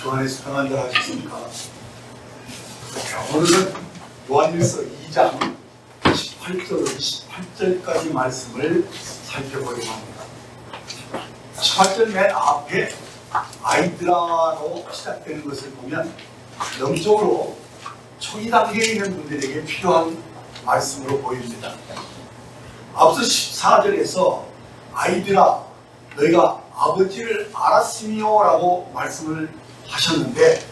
주 안에서 평안들 하셨습니까? 오늘은 요한일서 2장 18절, 28절까지 말씀을 살펴보려고 합니다. 18절 맨 앞에 아이들아로 시작되는 것을 보면 영적으로 초기 단계에 있는 분들에게 필요한 말씀으로 보입니다. 앞서 14절에서 아이들아 너희가 아버지를 알았으미요 라고 말씀을 하셨는데,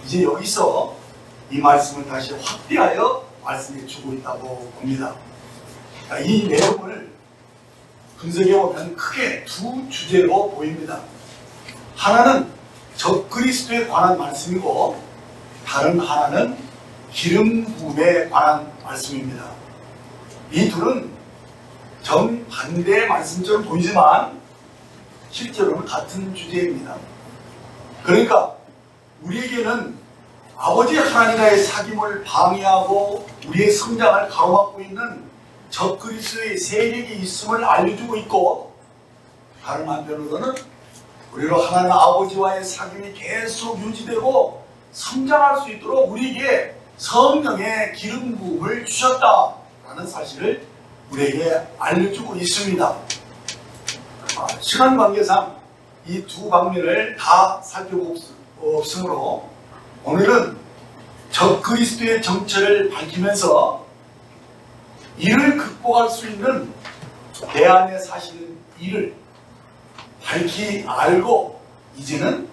이제 여기서 이 말씀을 다시 확대하여 말씀해 주고 있다고 봅니다. 이 내용을 분석해 보면 크게 두 주제로 보입니다. 하나는 적그리스도에 관한 말씀이고, 다른 하나는 기름 부음에 관한 말씀입니다. 이 둘은 정반대의 말씀처럼 보이지만 실제로는 같은 주제입니다. 그러니까 우리에게는 아버지 하나님과의 사귐을 방해하고 우리의 성장을 가로막고 있는 적그리스도의 세력이 있음을 알려주고 있고, 다른 한편으로는 우리로 하나님 아버지와의 사귐이 계속 유지되고 성장할 수 있도록 우리에게 성령의 기름 부음을 주셨다라는 사실을 우리에게 알려주고 있습니다. 시간 관계상 이 두 방면을 다 살펴볼 수 없으므로 오늘은 적그리스도의 정체를 밝히면서 이를 극복할 수 있는 내 안에 사시는 이를 밝히 알고 이제는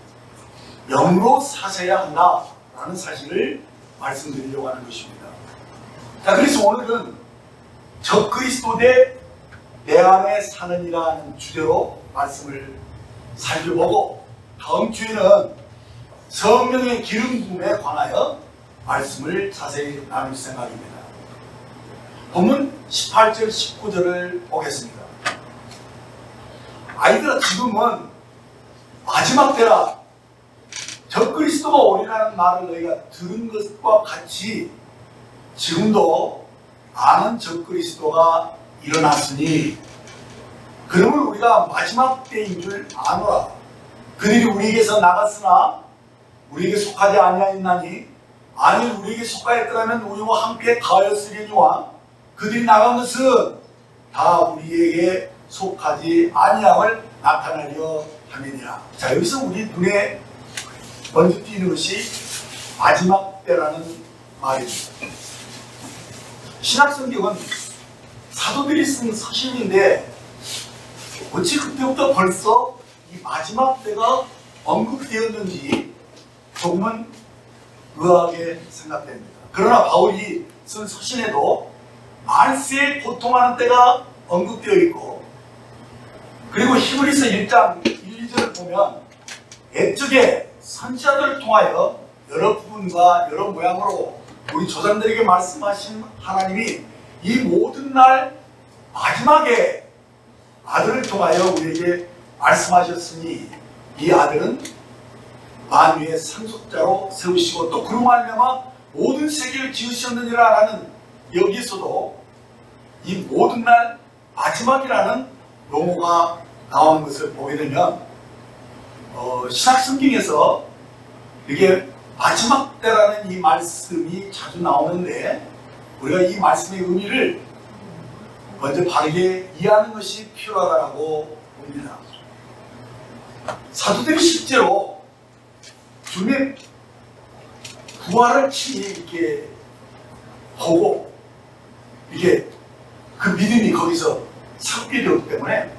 영으로 사셔야 한다라는 사실을 말씀드리려고 하는 것입니다. 자, 그래서 오늘은 적그리스도 대 내 안에 사는 이라는 주제로 말씀을 살펴보고, 다음 주에는 성령의 기름 부음에 관하여 말씀을 자세히 나눌 생각입니다. 본문 18절 19절을 보겠습니다. 아이들아 지금은 마지막 때라. 적그리스도가 오리라는 말을 너희가 들은 것과 같이 지금도 많은 적그리스도가 일어났으니 그러면 우리가 마지막 때인 줄 아노라. 그들이 우리에게서 나갔으나 우리에게 속하지 아니하였나니 만일 우리에게 속하였더라면 우리와 함께 가였으려니와 그들이 나간 것은 다 우리에게 속하지 아니함을 나타내려 함이니라. 자, 여기서 우리 눈에 먼저 띄는 것이 마지막 때라는 말입니다. 신약성경은 사도들이 쓴 서신인데 어찌 그때부터 벌써 이 마지막 때가 언급되었는지 조금은 의아하게 생각됩니다. 그러나 바울이 쓴 서신에도 말세에 고통하는 때가 언급되어 있고, 그리고 히브리서 1장 1, 2절을 보면 옛적에 선지자들을 통하여 여러 부분과 여러 모양으로 우리 조상들에게 말씀하신 하나님이 이 모든 날 마지막에 아들을 통하여 우리에게 말씀하셨으니 이 아들은 만유의 상속자로 세우시고 또 그로 말미암아 모든 세계를 지으셨느니라 라는, 여기서도 이 모든 날 마지막이라는 용어가 나오는 것을 보게 되면 신약성경에서 이게 마지막 때라는 이 말씀이 자주 나오는데, 우리가 이 말씀의 의미를 먼저 바르게 이해하는 것이 필요하다고 봅니다. 사도들이 실제로 주님의 부활을 친히 이렇게 보고 이게 그 믿음이 거기서 삭제되었기 때문에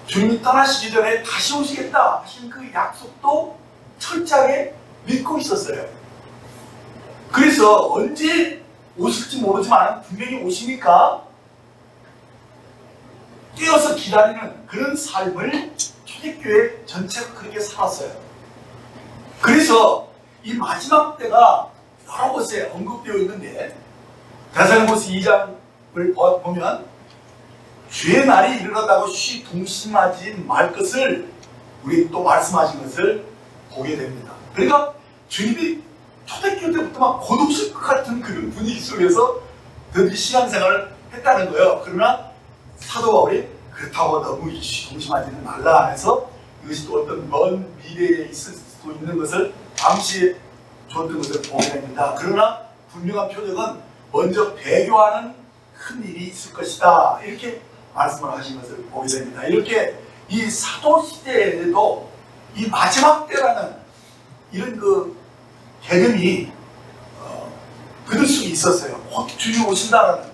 주님이 떠나시기 전에 다시 오시겠다 하신 그 약속도 철저하게 믿고 있었어요. 그래서 언제 오실지 모르지만 분명히 오시니까 뛰어서 기다리는 그런 삶을 초대교회 전체가 그렇게 살았어요. 그래서 이 마지막 때가 여러 곳에 언급되어 있는데, 데살로니가서 2장을 보면 주의 날이 이르렀다고 동심하지 말 것을 우리 또 말씀하신 것을 보게 됩니다. 그러니까 주님이 초대교회 때부터 막 고독실 것 같은 그런 분위기 속에서 너희들이 신앙생활을 했다는 거예요. 그러나 사도 바울이 그렇다고 너무 동심하지는 말라 해서 이것이 또 어떤 먼 미래에 있을 수 있는 것을 암시해 줬던 것을 보게 됩니다. 그러나 분명한 표적은 먼저 배교하는 큰 일이 있을 것이다. 이렇게 말씀을 하신 것을 보게 됩니다. 이렇게 이 사도 시대에도 이 마지막 때라는 이런 그 개념이 그들 속에 있었어요. 곧 주님 오신다라는.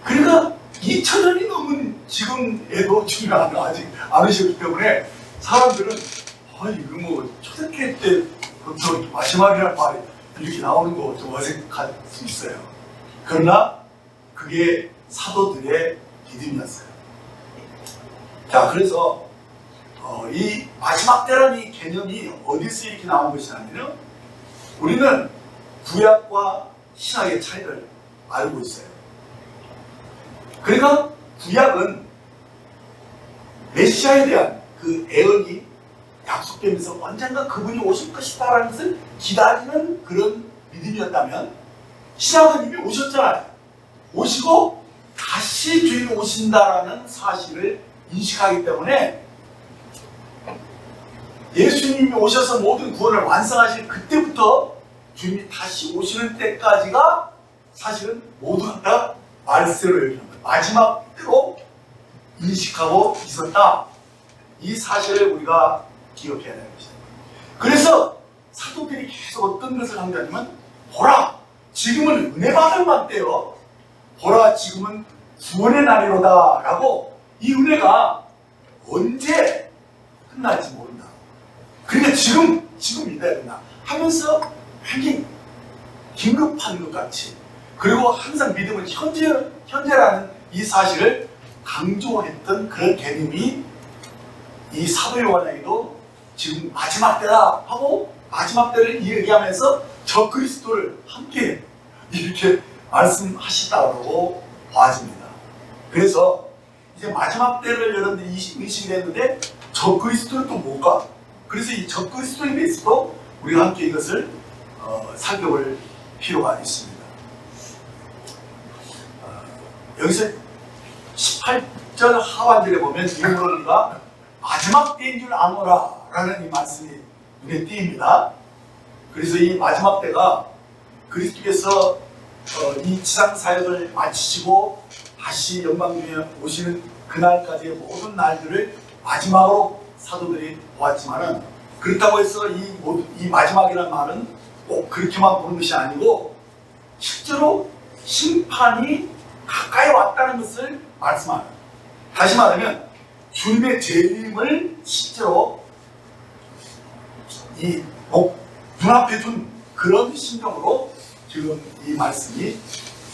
그러니까 2000년이 넘은 지금에도 주님이 아직 안 오셨기 때문에 사람들은 이거 뭐 초대교회 때부터 마지막이라는 말이 이렇게 나오는 거 좀 어색할 수 있어요. 그러나 그게 사도들의 믿음이었어요. 자, 그래서 이 마지막 때라는 이 개념이 어디서 이렇게 나온 것이냐면 우리는 구약과 신약의 차이를 알고 있어요. 그러니까 구약은 메시아에 대한 그 애언이 약속되면서 언젠가 그분이 오실 것이다라는 것을 기다리는 그런 믿음이었다면 신약은 이미 오셨잖아요. 오시고 다시 주인이 오신다라는 사실을 인식하기 때문에 예수님이 오셔서 모든 구원을 완성하실 그때부터 주님이 다시 오시는 때까지가 사실은 모두가 다 말세로 여기는 거예요. 마지막 때로 인식하고 있었다. 이 사실을 우리가 기억해야 되는 것이다. 그래서 사도들이 계속 어떤 것을 한다면 보라, 지금은 은혜 받을 만 때요. 보라, 지금은 구원의 날이로다 라고 이 은혜가 언제 끝날지 모른다. 그러니까 지금 믿어야 된다 하면서 굉장히 긴급한 것 같이, 그리고 항상 믿음은 현재라는 이 사실을 강조했던 그런 개념이 이 사도 요한에게도 지금 마지막 때다 하고 마지막 때를 얘기하면서 저 그리스도를 함께 이렇게 말씀하시다고 봐집니다. 그래서 이제 마지막 때를 여러분들이 인식이 했는데 저 그리스도는 또 뭘까? 그래서 이 저 그리스도에 대해서도 우리가 함께 이것을 살펴볼 필요가 있습니다. 여기서 18절 하반절에 보면 이름으로 우리가 마지막 때인 줄 아노라 라는 이 말씀이 눈에 띄입니다. 그래서 이 마지막 때가 그리스도께서 이 지상 사역을 마치시고 다시 영광 중에 오시는 그날까지의 모든 날들을 마지막으로 사도들이 보았지만은, 그렇다고 해서 이 마지막이라는 말은 꼭 그렇게만 보는 것이 아니고 실제로 심판이 가까이 왔다는 것을 말씀하는, 다시 말하면 주님의 재림을 실제로 이 눈앞에 둔 그런 심정으로 지금 이 말씀이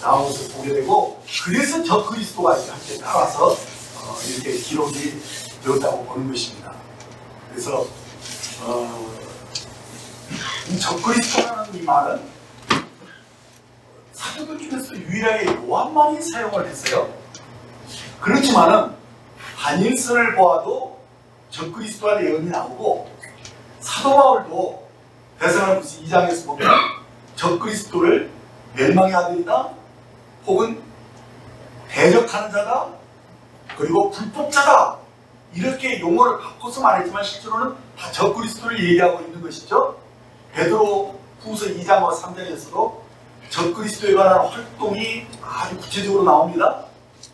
나온 것을 보게 되고, 그래서 저 그리스도가 함께 따라서 이렇게 기록이 되었다고 보는 것입니다. 그래서 이 저 그리스도라는 이 말은 사도들 중에서 유일하게 요한만이 사용을 했어요. 그렇지만은 다니엘서를 보아도 저 그리스도와 예언이 나오고, 사도 바울도 데살로니가서 2장에서 보면 저 그리스도를 멸망의 아들이다, 혹은 대적하는 자다, 그리고 불법자다, 이렇게 용어를 바꿔서 말했지만 실제로는 다 저 그리스도를 얘기하고 있는 것이죠. 베드로 후서 2장과 3장에서도 저 그리스도에 관한 활동이 아주 구체적으로 나옵니다.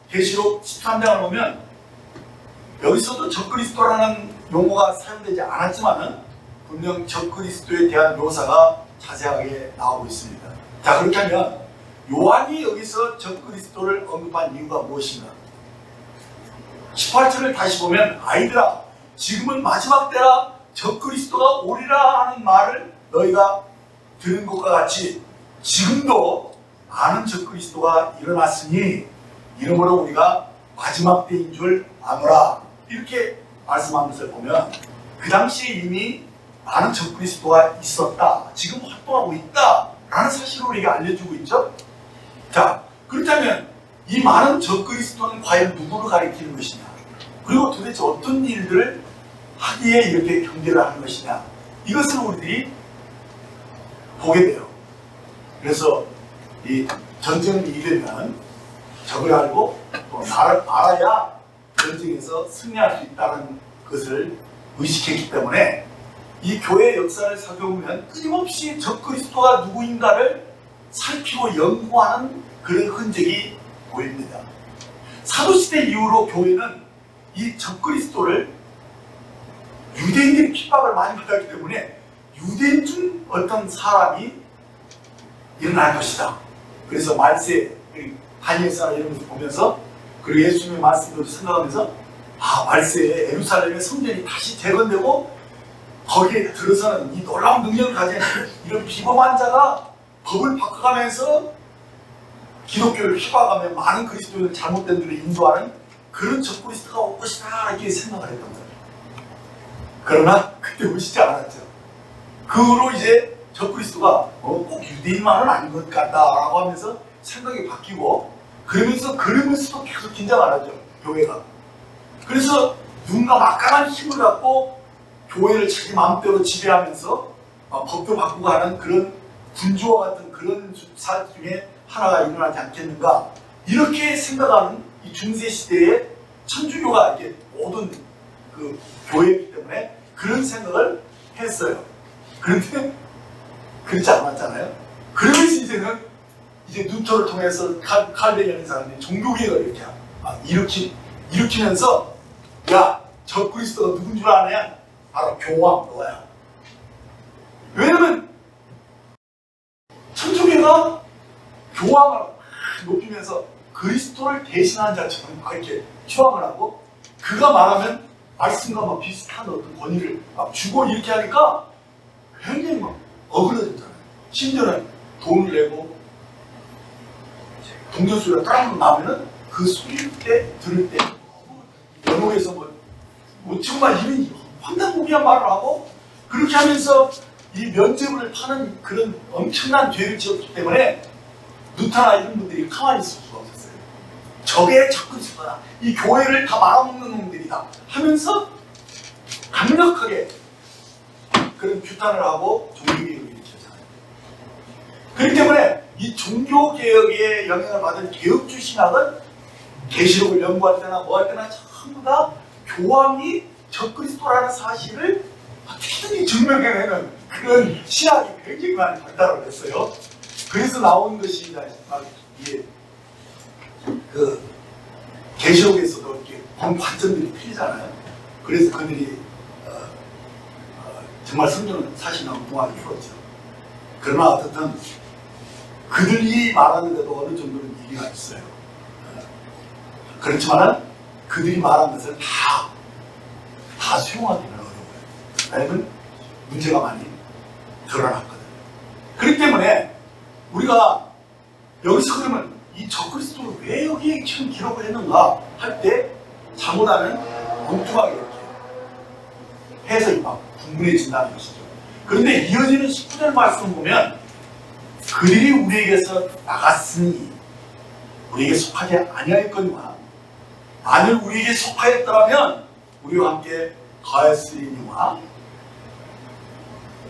계시록 13장을 보면 여기서도 저 그리스도라는 용어가 사용되지 않았지만은 분명 저 그리스도에 대한 묘사가 자세하게 나오고 있습니다. 자, 그렇다면 요한이 여기서 저 그리스도를 언급한 이유가 무엇인가? 18절을 다시 보면 아이들아, 지금은 마지막 때라, 저 그리스도가 오리라 하는 말을 너희가 들은 것과 같이 지금도 많은 저 그리스도가 일어났으니 이러므로 우리가 마지막 때인 줄 아노라, 이렇게 말씀한 것을 보면 그 당시에 이미 많은 저 그리스도가 있었다, 지금 활동하고 있다 라는 사실을 우리에게 알려주고 있죠. 자, 그렇다면 이 많은 저 그리스도는 과연 누구를 가리키는 것이냐, 그리고 도대체 어떤 일들을 하기에 이렇게 경계를 하는 것이냐, 이것을 우리들이 보게 돼요. 그래서 이 전쟁을 이기려면 적을 알고 또 나를 알아야 전쟁에서 승리할 수 있다는 것을 의식했기 때문에 이 교회 역사를 살펴보면 끊임없이 적그리스도가 누구인가를 살피고 연구하는 그런 흔적이 보입니다. 사도시대 이후로 교회는 이 적그리스도를 유대인들이 핍박을 많이 받았기 때문에 유대인 중 어떤 사람이 일어날 것이다. 그래서 말세, 다니엘서나 이런 것을 보면서 그리고 예수님의 말씀을 생각하면서 말세에 예루살렘의 성전이 다시 재건되고 거기에 들어서는 이 놀라운 능력을 가진 이런 비범한 자가 법을 바꿔가면서 기독교를 핍박하며 많은 그리스도인을 잘못된 데로 인도하는 그런 적그리스도가 올 것이다 이렇게 생각을 했던 거예요. 그러나 그때 오시지 않았죠. 그 후로 이제 적그리스도가 꼭 유대인만은 아닌 것 같다라고 하면서 생각이 바뀌고 그러면서도 계속 긴장을 하죠. 교회가. 그래서 누군가 막강한 힘을 갖고 교회를 자기 마음대로 지배하면서 법도 바꾸고 하는 그런 군주와 같은 그런 사 중에 하나가 일어나지 않겠는가 이렇게 생각하는 이 중세시대의 천주교가 이렇게 모든 그 교회이기 때문에 그런 생각을 했어요. 그런데 그렇지 않았잖아요. 그러면서 이제 누터를 통해서 칼뱅이라는 사람이 종교개혁을 이렇게 일으키면서 야, 적그리스도가 누군 줄 아냐? 바로 교황 너야. 왜냐면 천주교가 교황을 높이면서 그리스도를 대신한 자처럼 이렇게 추앙을 하고 그가 말하면 말씀과 비슷한 어떤 권위를 주고 이렇게 하니까 굉장히 어그러졌잖아요. 심지어는 돈을 내고 동전소리가 따라만 나면은 그 소리를 들을 때 연호에서 정말 이런 황당무계한 말을 하고 그렇게 하면서 이 면죄부를 파는 그런 엄청난 죄를 지었기 때문에 누타나 이런 분들이 가만히 있을 수가 없었어요. 저게 적그리스도다. 이 교회를 다 말아먹는 놈들이다 하면서 강력하게 그런 규탄을 하고 종교개혁을 일으켰잖아요. 그렇기 때문에 이 종교개혁에 영향을 받은 개혁주 신학은 계시록을 연구할 때나 뭐 할 때나 전부 다 교황이 적그리스도라는 사실을 어떻게든지 증명해내는 그런 신학이 굉장히 많이 발달을 했어요. 그래서 나온 것이 이게 그 계시록에서도 이렇게 본 관점들이 틀리잖아요. 그래서 그들이 정말 성경은 사실 엉뚱하게 풀었죠. 그러나 어쨌든 그들이 말하는데도 어느 정도는 일리가 있어요. 그렇지만 그들이 말한 것을 다 수용하기는 어려워요. 왜냐하면 문제가 많이 드러났거든요. 그렇기 때문에 우리가 여기서 그러면 이 적그리스도를 왜 여기에 지금 기록을 했는가 할 때 잘못하면 엉뚱하게 이렇게 해석이 막 분분해진다는 것이죠. 그런데 이어지는 19절 말씀 보면 그들이 우리에게서 나갔으니 우리에게 속하지 아니하였거니와 만일 우리에게 속하였더라면 우리와 함께 거하였으리니와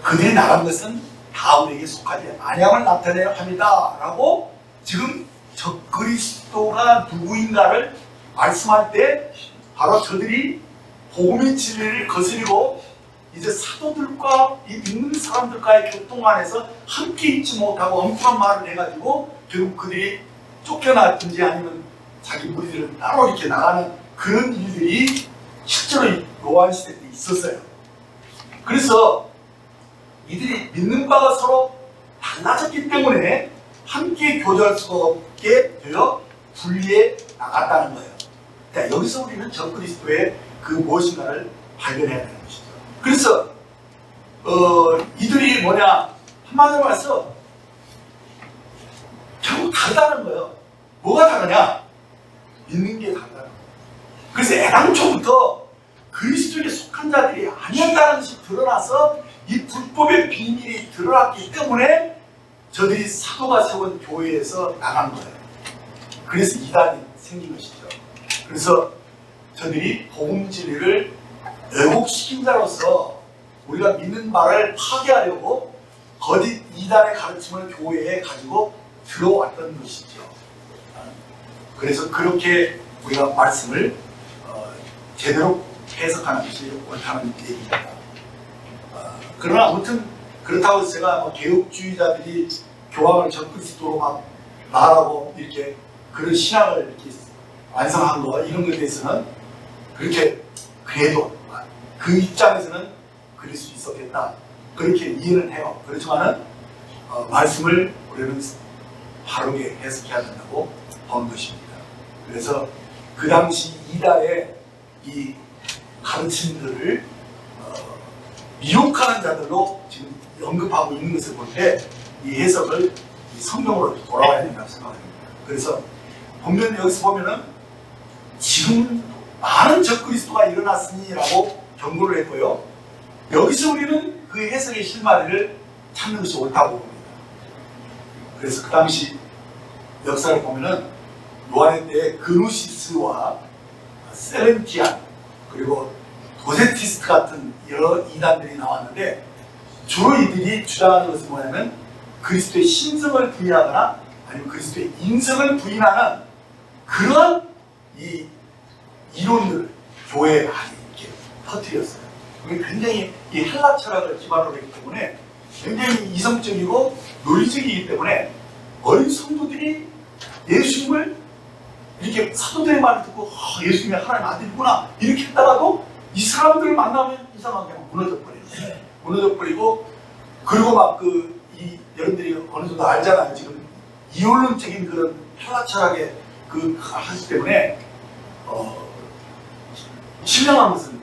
그들이 나간 것은 다 우리에게 속하지 아니함을 나타내야 합니다 라고 지금 적그리스도가 누구인가를 말씀할 때 바로 저들이 복음의 진리를 거스리고 이제 사도들과 이 믿는 사람들과의 교통 안에서 함께 있지 못하고 엉뚱한 말을 해가지고 결국 그들이 쫓겨났든지 아니면 자기 무리들을 따로 이렇게 나가는 그런 일들이 실제로 요한시대 때 있었어요. 그래서 이들이 믿는 바가 서로 달라졌기 때문에 함께 교제할 수가 없게 되어 분리해 나갔다는 거예요. 그러니까 여기서 우리는 적그리스도의 그 무엇인가를 발견해야 되는 것이죠. 그래서 이들이 한마디로 말해서 결국 다르다는 거예요. 뭐가 다르냐? 믿는 게 다르다는 거예요. 그래서 애당초부터 그리스도에 속한 자들이 아니었다는 것이 드러나서 이 불법의 비밀이 드러났기 때문에 저들이 사도가 세운 교회에서 나간 거예요. 그래서 이단이 생긴 것이죠. 그래서 저들이 복음 진리를 왜곡시킨 자로서 우리가 믿는 바를 파괴하려고 거짓 이단의 가르침을 교회에 가지고 들어왔던 것이죠. 그래서 그렇게 우리가 말씀을 제대로 해석하는 것이 옳다는 얘기입니다. 그러나 아무튼 그렇다고 해서 제가 뭐 개혁주의자들이 교황을 적그리스도로 막 말하고 이렇게 그런 신앙을 이렇게 완성한 거 이런 것에 대해서는 그렇게 그래도 그 입장에서는 그럴 수 있었겠다 그렇게 이해는 해요. 그렇지만은 말씀을 우리는 바르게 해석해야 된다고 본 것입니다. 그래서 그 당시 이달의 이 가르침들을 미혹하는 자들로 지금 언급하고 있는 것을 볼 때 이 해석을 이 성경으로 돌아와야 된다고 생각합니다. 그래서 보면 여기서 보면은 지금 많은 적그리스도가 일어났으니라고 경고를 했고요. 여기서 우리는 그 해석의 실마리를 찾는 것이 옳다고 봅니다. 그래서 그 당시 역사를 보면은 요한의 때 그노시스와 세렌티안 그리고 도세티스트 같은 여러 이단들이 나왔는데 주로 이들이 주장하는 것은 뭐냐면 그리스도의 신성을 부인하거나 아니면 그리스도의 인성을 부인하는 그러한 이 이론들을 교회에 많이 이렇게 터뜨렸어요. 그게 굉장히 이 헬라 철학을 기반으로 했기 때문에 굉장히 이성적이고 논리적이기 때문에 어린 성도들이 예수님을 이렇게 사도들의 말을 듣고 예수님이 하나님 아들이구나 이렇게 했다가도 이 사람들을 만나면 이상하게 무너져버려요. 무너져버리고 그리고 막 여러분들이 어느 정도 알잖아요. 지금 이론론적인 그런 헬라 철학의 그 하기 때문에 신령한 것은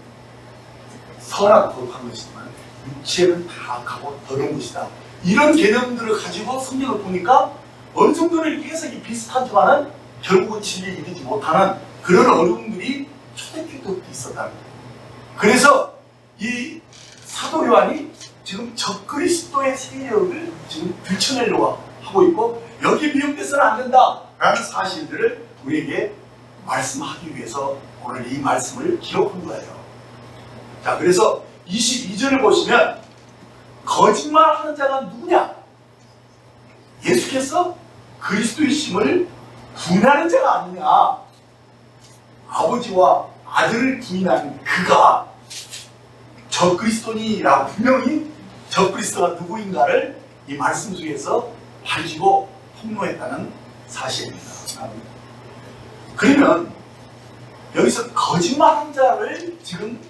선하고 거룩한 것이지만 육체는 다 악하고 더러운 것이다. 이런 개념들을 가지고 성경을 보니까 어느 정도는 이렇게 해석이 비슷하지만은 결국은 진리에 이르지 못하는 그런 어려움들이 초대교회 때부터 있었다는 거예요. 그래서 이 사도 요한이 지금 적그리스도의 세력을 지금 들춰내려고 하고 있고 여기에 미혹돼서는 안 된다라는 사실들을 우리에게 말씀하기 위해서 오늘 이 말씀을 기록한 거예요. 자, 그래서 22절을 보시면 거짓말하는 자가 누구냐? 예수께서 그리스도의 심을 부인하는 자가 아니냐? 아버지와 아들을 부인하는 그가 적그리스도니라고 분명히 적그리스도가 누구인가를 이 말씀 속에서 밝히고 폭로했다는 사실입니다. 그러면 여기서 거짓말한 자를 지금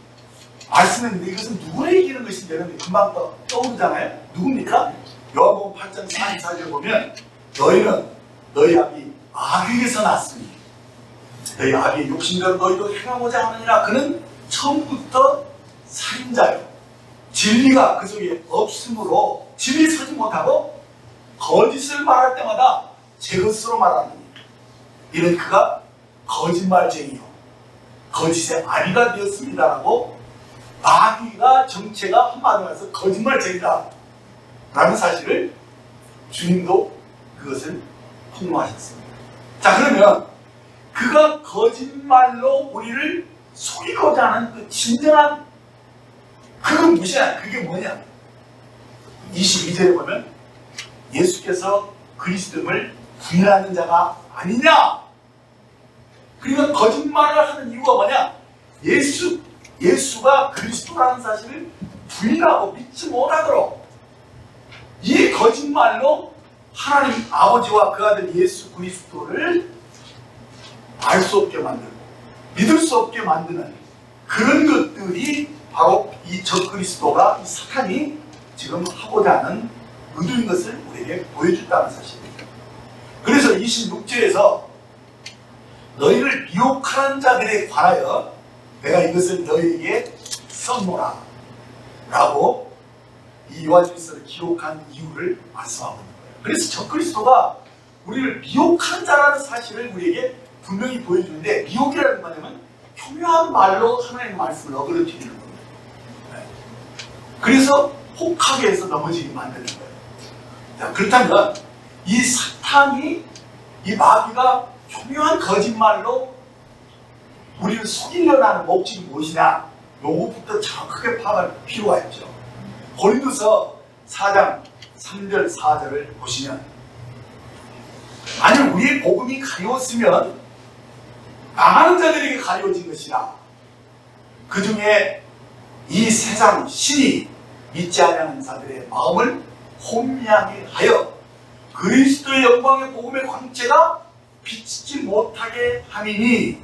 말씀했는데 이것은 누구를 얘기하는 것인지 여러분들 금방 떠오르잖아요. 누굽니까? 요한복음 8장 44절을 보면 너희는 너희 아비 마귀에서 났으니 너희 아비의 욕심대로 너희도 행하고자 하느니라. 그는 처음부터 살인자요 진리가 그 속에 없으므로 진리 서지 못하고 거짓을 말할 때마다 제 것으로 말하느니 이는 그가 거짓말쟁이요 거짓의 아비가 되었습니다라고 마귀가 정체가 한마디로 해서 거짓말쟁이다 라는 사실을 주님도 그것을 폭로하셨습니다. 자, 그러면 그가 거짓말로 우리를 속이고자 하는 그 진정한 그건 무시하냐? 그게 뭐냐? 22절에 보면 예수께서 그리스도를 부인하는 자가 아니냐? 그러니까 거짓말을 하는 이유가 뭐냐? 예수가 그리스도라는 사실을 부인하고 믿지 못하도록 이 거짓말로 하나님 아버지와 그 아들 예수 그리스도를 알 수 없게 만들고 믿을 수 없게 만드는 그런 것들이 바로 이 적그리스도가 이 사탄이 지금 하고자 하는 의도인 것을 우리에게 보여준다는 사실입니다. 그래서 26절에서 너희를 미혹하는 자들에 관하여 내가 이것을 너희에게 썼노라 라고 이 요한일서를 기록한 이유를 말씀하고 있는 거예요. 그래서 적그리스도가 우리를 미혹하는 자라는 사실을 우리에게 분명히 보여주는데 미혹이라는 건 뭐냐면 교묘한 말로 하나님의 말씀을 어그러뜨리는 겁니다. 그래서 혹하게 해서 넘어지게 만드는 거예요. 자, 그렇다면 이 사탄이 이 마귀가 교묘한 거짓말로 우리를 속이려는 하는 목적이 무엇이냐? 요것부터 정확하게 파악할 필요가 있죠. 고린도서 4장 3절 4절을 보시면 아니 우리의 복음이 가려웠으면 망하는 자들에게 가려워진 것이라 그 중에 이 세상 신이 믿지 아니하는 자들의 마음을 혼미하게 하여 그리스도의 영광의 복음의 광채가 비치지 못하게 함이니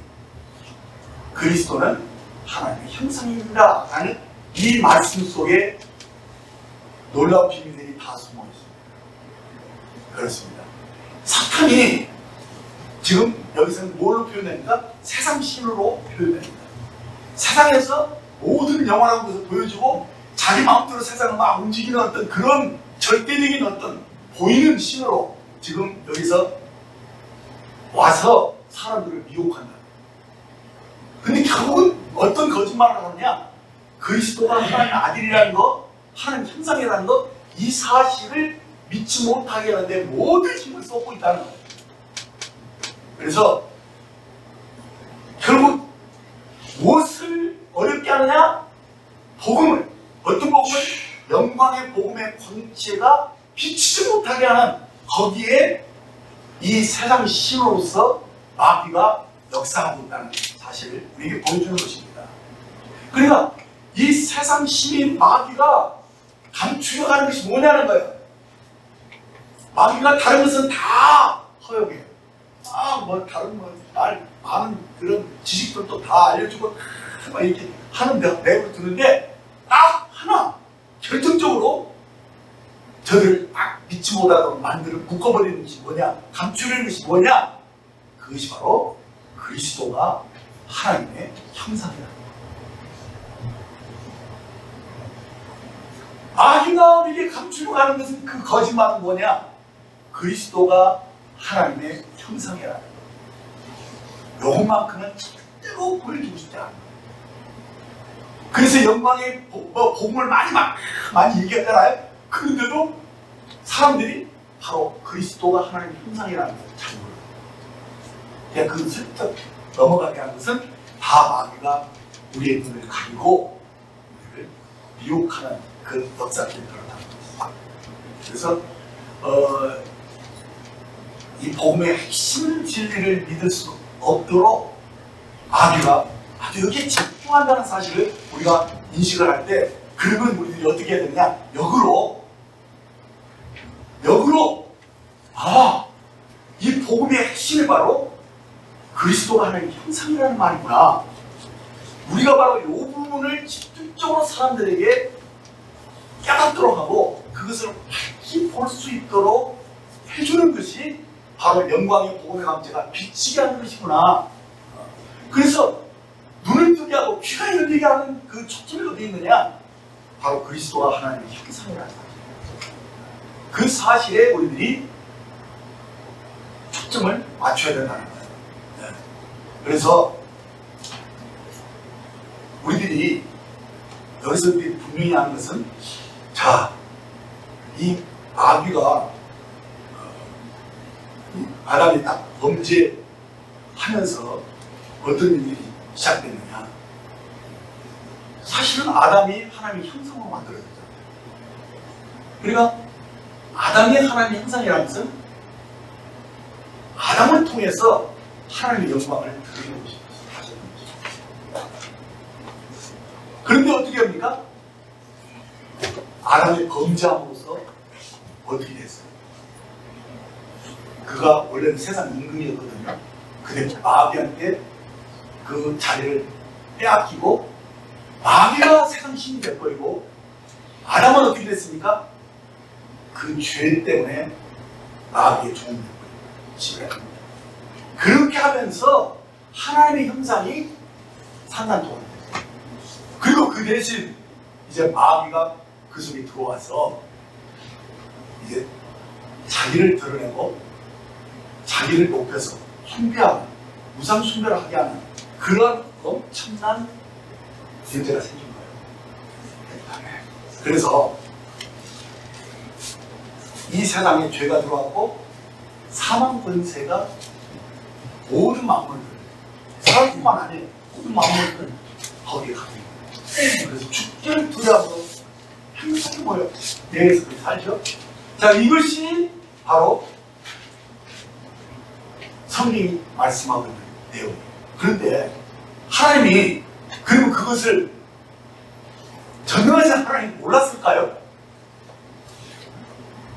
그리스도는 하나님의 형상입니다 라는 이 말씀 속에 놀라운 비밀들이 다 숨어 있습니다. 그렇습니다. 사탄이 지금 여기서는 뭘로 표현됩니까? 세상 신으로 표현됩니다. 세상에서 모든 영원한 것을 보여주고 자기 마음대로 세상을 막 움직이는 어떤 그런 절대적인 어떤 보이는 신으로 지금 여기서 와서 사람들을 미혹한다. 근데 결국은 어떤 거짓말을 하느냐? 그리스도가 하나님의 아들이라는 것, 하나님 형상이라는 것, 이 사실을 믿지 못하게 하는데 모든 힘을 쏟고 있다는 거예요. 그래서 결국 무엇을 어렵게 하느냐? 복음을, 어떤 복음을? 영광의 복음의 광채가 비치지 못하게 하는 거기에 이 세상 신으로서 마귀가 역사하고 있다는 사실을 우리에게 보여주는 것입니다. 그러니까 이 세상 신인 마귀가 감추려가는 것이 뭐냐는 거예요. 마귀가 다른 것은 다 허용해요. 다른 많은 그런 지식들도 다 알려주고 막 이렇게 하는데 내버려 두는데 딱 하나 결정적으로 저들을 딱 믿지 못하도록 만들어 묶어버리는 것이 뭐냐? 감추려는 것이 뭐냐? 그것이 바로 그리스도가 하나님의 형상이다. 마귀가 우리에게 감추려고 하는 것은 그 거짓말은 뭐냐? 그리스도가 하나님의 형상이라. 요것만큼은 절대로 보여주고 싶지 않아요. 그래서 영광의 복음을 많이 얘기하잖아요. 그런데도 사람들이 바로 그리스도가 하나님의 형상이라는 것을 잘 몰라요. 그냥 그걸 슬쩍 넘어가게 한 것은 다 마귀가 우리의 눈을 가리고 우리를 미혹하는 그 역사들이 그렇다는 것입니다. 그래서 이 복음의 핵심 진리를 믿을 수 없도록 마귀가 아주 여기에 집중한다는 사실을 우리가 인식을 할 때 그러면 우리들이 어떻게 해야 되느냐? 역으로 이 복음의 핵심이 바로 그리스도가 하나님의 형상이라는 말이구나. 우리가 바로 이 부분을 집중적으로 사람들에게 깨닫도록 하고 그것을 밝히 볼 수 있도록 해주는 것이 바로 영광의 복음의 광채가 비치게 하는 것이구나. 그래서 눈을 뜨게 하고 귀가 열리게 하는 그 초점이 어디 있느냐? 바로 그리스도가 하나님의 형상이라는 사실. 그 사실에 우리들이 초점을 맞춰야 된다는 거예요. 네. 그래서 우리들이 여기서 분명히 하는 것은 이 마귀가 아담이 딱 범죄하면서 어떤 일이 시작됐느냐? 사실은 아담이 하나님의 형상으로 만들어졌잖아요. 그러니까 아담이 하나님의 형상이라는 것은 아담을 통해서 하나님의 영광을 드리는 것입니다. 그런데 어떻게 합니까? 아담이 범죄함으로써 어떻게 됐어요? 그가 원래는 세상 임금이었거든요. 근데 마귀한테 그 자리를 빼앗기고 마귀가 세상 신이 돼버리고 아담은 어떻게 됐습니까? 그 죄 때문에 마귀의 종이 돼버립니다. 그렇게 하면서 하나님의 형상이 상당 동안 됐어요. 그리고 그 대신 이제 마귀가 그 속에 들어와서 이제 자기를 드러내고 자기를 높여서 숭배하는, 우상 숭배를 하게 하는 그런 엄청난 문제가 생긴 거예요. 그래서 이 세상에 죄가 들어왔고 사망 권세가 모든 만물들, 사람뿐만 아니에요. 모든 만물들 거기에 가게 됩니다. 그래서 죽기를 두려워서 행복해 보여. 내에서 그렇게 살죠. 자, 이것이 바로 성경이 말씀하고 있는 내용이에요. 그런데 하나님이 그리고 그것을 전능하신 하나님 몰랐을까요?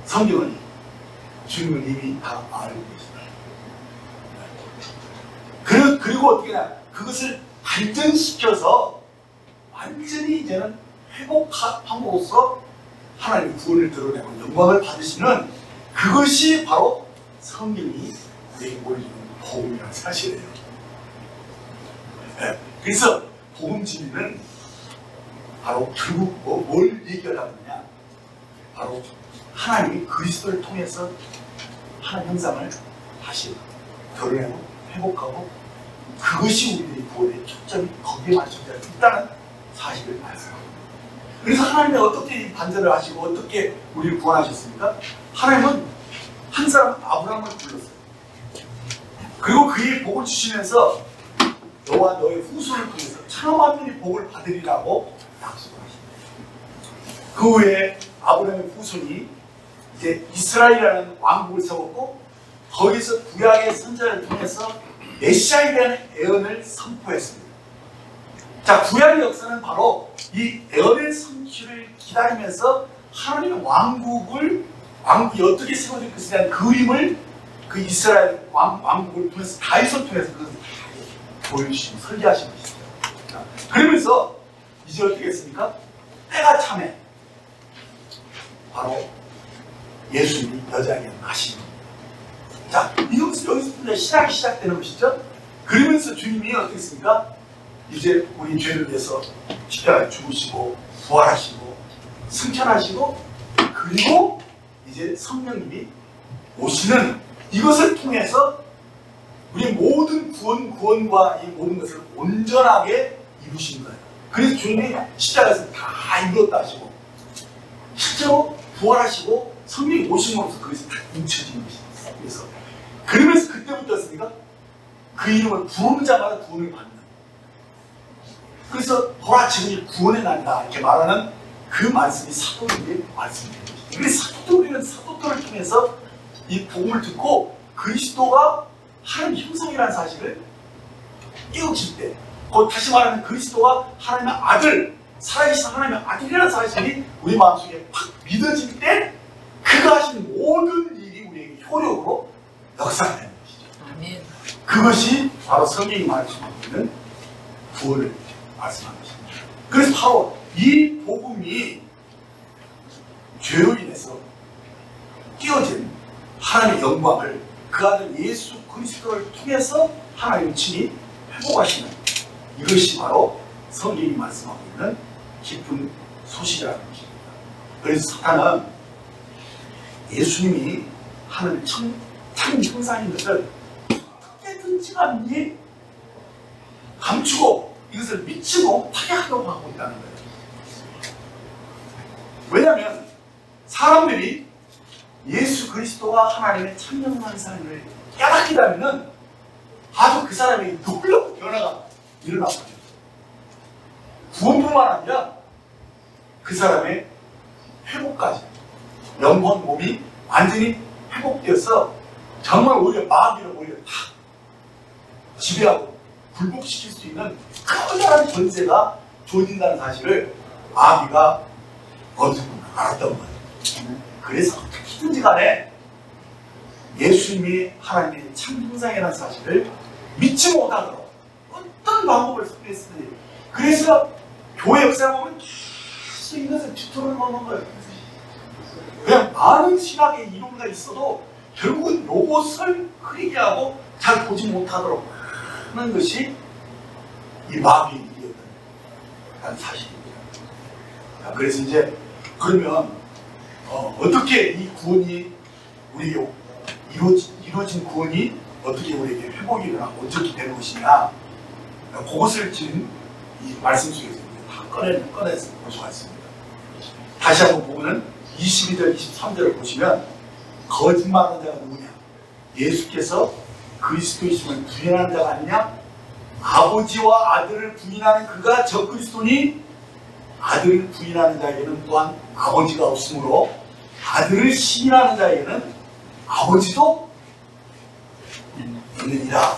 성경은 주님을 이미 다 알고 계십니다. 그리고 어떻게 하냐, 그것을 발전시켜서 완전히 이제는 회복함으로써 하나님의 구원을 드러내고 영광을 받으시는 그것이 바로 성경이 우리에게 보여주는 복음이라는 사실이에요. 네. 그래서 복음 진리는 바로 결국 뭘 얘기하려고 하느냐, 바로 하나님이 그리스도를 통해서 하나님 형상을 다시 드러내고 회복하고, 그것이 우리의 구원의 초점이 거기에 맞춰져 있다는 사실을 알아요. 그래서 하나님이 어떻게 반전을 하시고 어떻게 우리를 구원하셨습니까? 하나님은 한 사람 아브라함을 불렀어요. 그리고 그의 복을 주시면서 너와 너의 후손을 통해서 천만 명이 복을 받으리라고 약속을 하십니다. 그 후에 아브라함의 후손이 이제 이스라엘이라는 왕국을 세웠고, 거기서 구약의 선자를 통해서 메시아에 대한 예언을 선포했습니다. 자, 구약의 역사는 바로 이 예언의 성취를 기다리면서 하나님의 왕국이 어떻게 세워질 것에 대한 그림을 그 이스라엘 왕국을 통해서 다윗을 통해서 그것을 보여주시고 설계하신 것이죠. 그러면서 이제 어떻게 했습니까? 때가 참에 바로 예수님이 여자에게 나시는 겁니다. 자, 여기서 신학이 시작되는 것이죠. 그러면서 주님이 어떻게 했습니까? 이제 우리 죄를 위해서 십자가에 죽으시고 부활하시고 승천하시고, 그리고 이제 성령님이 오시는 이것을 통해서 우리 모든 구원과 이 모든 것을 온전하게 이루신 거예요. 그래서 주님이 십자가에서 다 이루었다 하시고, 실제로 부활하시고 성령이 오심으로써 그것이 다 인쳐진 것입니다. 그러면서 그때부터였습니까? 그 이름을 부르는 자마다 구원을 받는. 그래서 보라 지금이 구원의 날이다 이렇게 말하는 그 말씀이 사도들의 말씀입니다. 그래서 사도들은 사도들을 통해서 이 복음을 듣고 그리스도가 하나님의 형상이라는 사실을 깨우칠 때, 곧 다시 말하면 그리스도가 하나님의 아들, 살아계신 하나님의 아들이라는 사실이 우리 마음속에 팍 믿어질 때, 그가 하신 모든 일이 우리에게 효력으로 역사되는 것이죠. 아멘. 그것이 바로 성경이 말씀하고 있는 구원을 말씀하는 것입니다. 그래서 바로 이 복음이 죄로 인해서 끼어진 하나님의 영광을 그 아들 예수 그리스도를 통해서 하나님의 친히 회복하시는, 이것이 바로 성경이 말씀하고 있는 기쁜 소식이라는 것입니다. 그래서 사탄은 예수님이 하나님의 참 형상인 것을 어떻게든지 간에 감추고 이것을 믿지 못하게 하려고 하고 있다는 거예요. 왜냐하면 사람들이 예수 그리스도가 하나님의 참형상을 깨닫게 되면 아주 그 사람에게 놀라운 변화가 일어나거든요. 구원뿐만 아니라 그 사람의 회복까지, 영혼 몸이 완전히 회복되어서 정말 오히려 마귀를 오히려 다 지배하고 굴복시킬 수 있는 커다란 권세가 주어진다는 사실을 마귀가 어느 정도 알았던 거예요. 그래서 어떻게든지 간에 예수님이 하나님의 참 형상이라는 사실을 믿지 못하도록 어떤 방법을 섭리했으니, 그래서 교회 역사를 보면 계속 이것을 뒤틀어 놓는 거예요. 그냥 많은 신학의 이론가 있어도 결국은 요것을 흐리게 하고 잘 보지 못하도록 하는 것이 이 마귀의 일이었다는 사실입니다. 그래서 이제 그러면 어떻게 이 구원이 우리에게 이루어진 구원이 어떻게 우리에게 회복이 일어나고 어떻게 되는 것이냐, 그것을 지금 이 말씀 속에서 다 꺼내서 볼 수가 있습니다. 다시 한번 보면은 22절 23절을 보시면 거짓말하는 자가 누구냐? 예수께서 그리스도이심을 부인하는 자가 아니냐? 아버지와 아들을 부인하는 그가 저 그리스도니, 아들을 부인하는 자에게는 또한 아버지가 없으므로 아들을 시인하는 자에게는 아버지도 있느니라.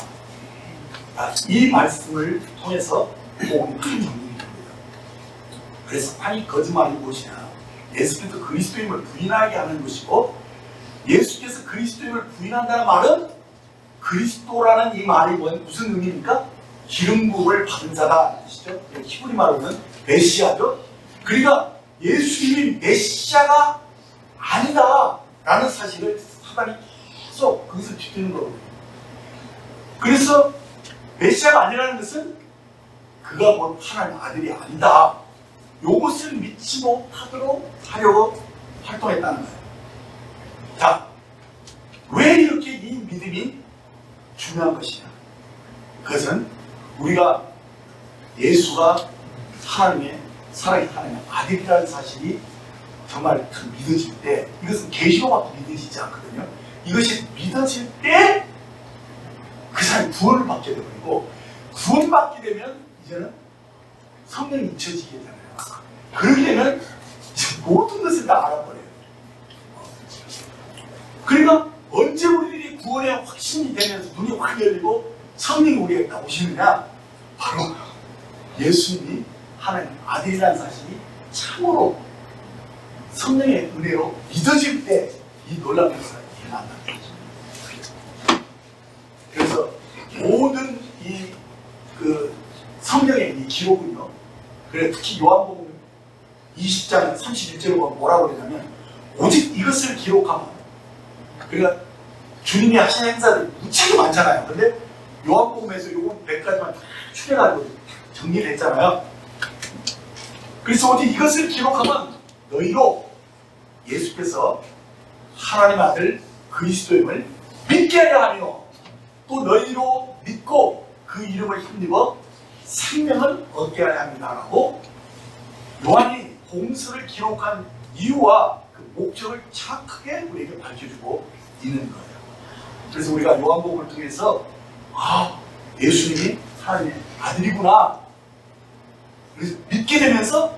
이 말씀을 통해서 복음이 큰 정리가 됩니다. 그래서 아니 거짓말이 무엇이냐? 예수께서 그리스도임을 부인하게 하는 것이고, 예수께서 그리스도임을 부인한다는 말은 그리스도라는 이 말이 무슨 의미입니까? 기름 부음을 받은 자다 뜻이죠. 히브리 말로는 메시아죠. 그러니까 예수님이 메시아가 아니다 라는 사실을 사단이 계속 거기서 뒤뜨는 거거든요. 그래서 메시아가 아니라는 것은 그가 뭐 하나님 아들이 아니다, 요것을 믿지 못하도록 하려고 활동했다는 거예요. 자, 왜 이렇게 이 믿음이 중요한 것이냐? 그것은 우리가 예수가 하나님의 살아계신 하나님의 아들이라는 사실이 정말 믿어질 때, 이것은 계시로밖에 믿어지지 않거든요. 이것이 믿어질 때 그 사람이 구원을 받게 되버리고, 구원받게 되면 이제는 성령이 잊혀지게 되잖아요. 그러게 되면 이제 모든 것을 다 알아버려요. 그러니까 언제 우리들이 구원에 확신이 되면서 눈이 확 열리고 성령이 우리에게 오시느냐? 바로 예수님이 하나님 아들이라는 사실이 참으로 성령의 은혜로 믿어질 때 이 놀라운 역사가 일어난다는 거죠. 그래서 모든 그 성경의 이 기록은요, 그래 특히 요한복음 20장 31절에 보면 뭐라고 그러냐면, 오직 이것을 기록하면, 그러니까 주님이 하신 행사들이 무지하게 많잖아요. 근데 요한복음에서 요거 몇 가지만 다 추려가지고 정리를 했잖아요. 그래서 오직 이것을 기록하면 너희로 예수께서 하나님의 아들 그리스도임을 믿게 하려 하며, 또 너희로 믿고 그 이름을 힘입어 생명을 얻게 하려 합니다라고 요한이 복음서를 기록한 이유와 그 목적을 정확하게 우리에게 밝혀주고 있는 거예요. 그래서 우리가 요한복음을 통해서 예수님이 하나님의 아들이구나, 그래서 믿게 되면서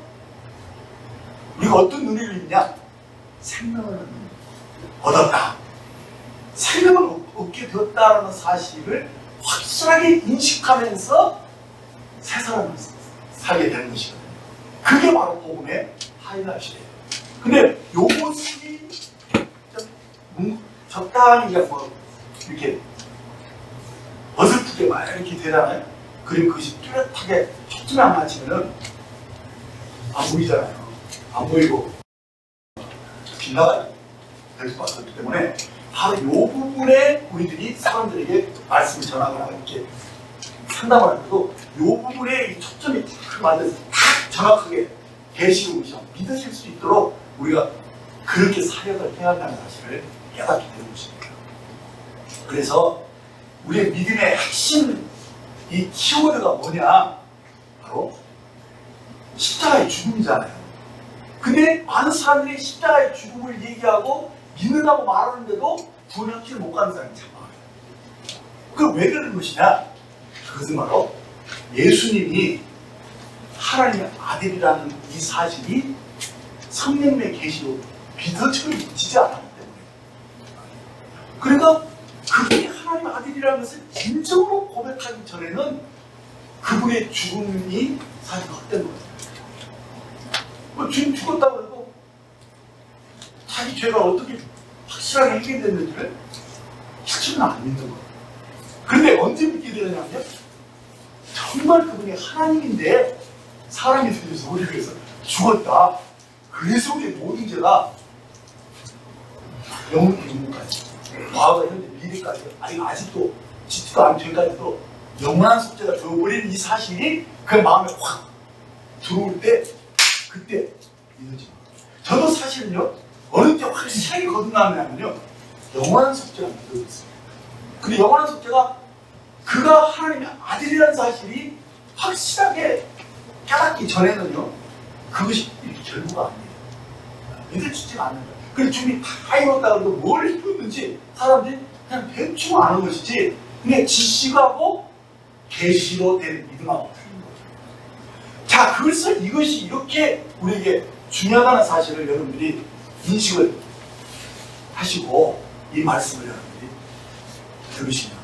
우리가 어떤 눈을 읽냐? 생명을 얻었다, 생명을 얻게 되었다는 사실을 확실하게 인식하면서 새 사람을 살게 되는 것이거든요. 그게 바로 복음의 하이라이트예요. 근데 요것이 적당히 뭐 이렇게 어설프게 막 이렇게 되잖아요. 그리고 그것이 뚜렷하게 초점이 안 맞으면은 안 보이잖아요. 안 보이고 빗나가야 될 것 같기 때문에 바로 이 부분에 우리들이 사람들에게 말씀을 전하거나 이렇게 상담을 할 때도 이 부분에 이 초점이 딱 맞아서 딱 정확하게 계시로 오시면 믿으실 수 있도록 우리가 그렇게 사역을 해야 한다는 사실을 깨닫게 되는 것입니다. 그래서 우리의 믿음의 핵심 이 키워드가 뭐냐? 바로 십자가의 죽음이잖아요. 근데 많은 사람들이 십자가의 죽음을 얘기하고 믿는다고 말하는데도 구원의 확신을 못 가는 사람이 참 많아요. 그럼 왜 그러는 것이냐? 그것은 바로 예수님이 하나님의 아들이라는 이 사실이 성령의 계시로 믿어지지 않았기 때문에. 그러니까 그분이 하나님의 아들이라는 것을 진정으로 고백하기 전에는 그분의 죽음이 사실 헛된 거예요. 뭐 주님 죽었다고 해도 자기 죄가 어떻게 확실하게 해결됐는지를 실제는 안 믿는 거예요. 그런데 언제 믿게 되느냐면 정말 그분이 하나님인데 사람이 되어서 우리를 위해서 죽었다. 그래서 우리의 모든 죄가 영혼까지, 과거, 현재, 미래까지, 아직도 짓지도 않은 죄까지도 영원한 속죄가 되어버린 이 사실이 그 마음에 확 들어올 때 그때 믿어지는 거예요. 저도 사실은요, 어느 때 확실하게 거듭나냐면요, 영원한 속죄가 믿어졌어요. 근데 영원한 속죄가 그가 하나님의 아들이라는 사실이 확실하게 깨닫기 전에는요, 그것이 이렇게 결부가 안 돼요. 믿어지지가 않는 거예요. 그래서 주님이 다 이뤘다 그래도 뭘 이뤘는지 사람들이 그냥 대충 아는 것이지, 그냥 지식하고 계시로 된 믿음하고 틀린 거죠. 자, 그래서 이것이 이렇게 우리에게 중요하다는 사실을 여러분들이 인식을 하시고 이 말씀을 여러분들이 들으시면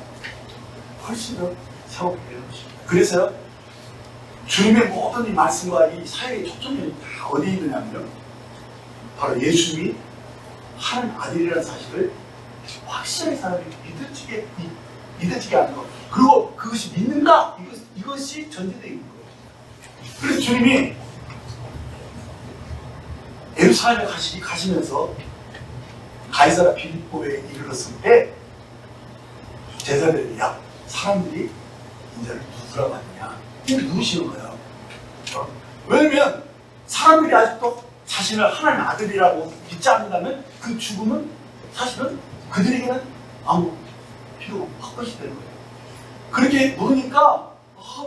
훨씬 더 사업이 되는 것입니다. 그래서 주님의 모든 이 말씀과 이 사역의 초점이 다 어디에 있느냐면요, 바로 예수님이 하나님 아들이라는 사실을 확실하게 사람이 믿어지게 하는 것. 그리고 그것이 믿는가? 이것이 전제되어 있는 거예요. 그래서 주님이 예루살렘에 가시면서 가이사라 빌립보에 이르렀을 때 제자들이, 야, 사람들이 인자를 누구라고 하느냐, 이게 누구시는 거예요. 왜냐면 사람들이 아직도 자신을 하나님 아들이라고 믿지 않는다면 그 죽음은 사실은 그들에게는 아무 필요가 없이 되는 거예요. 그렇게 물으니까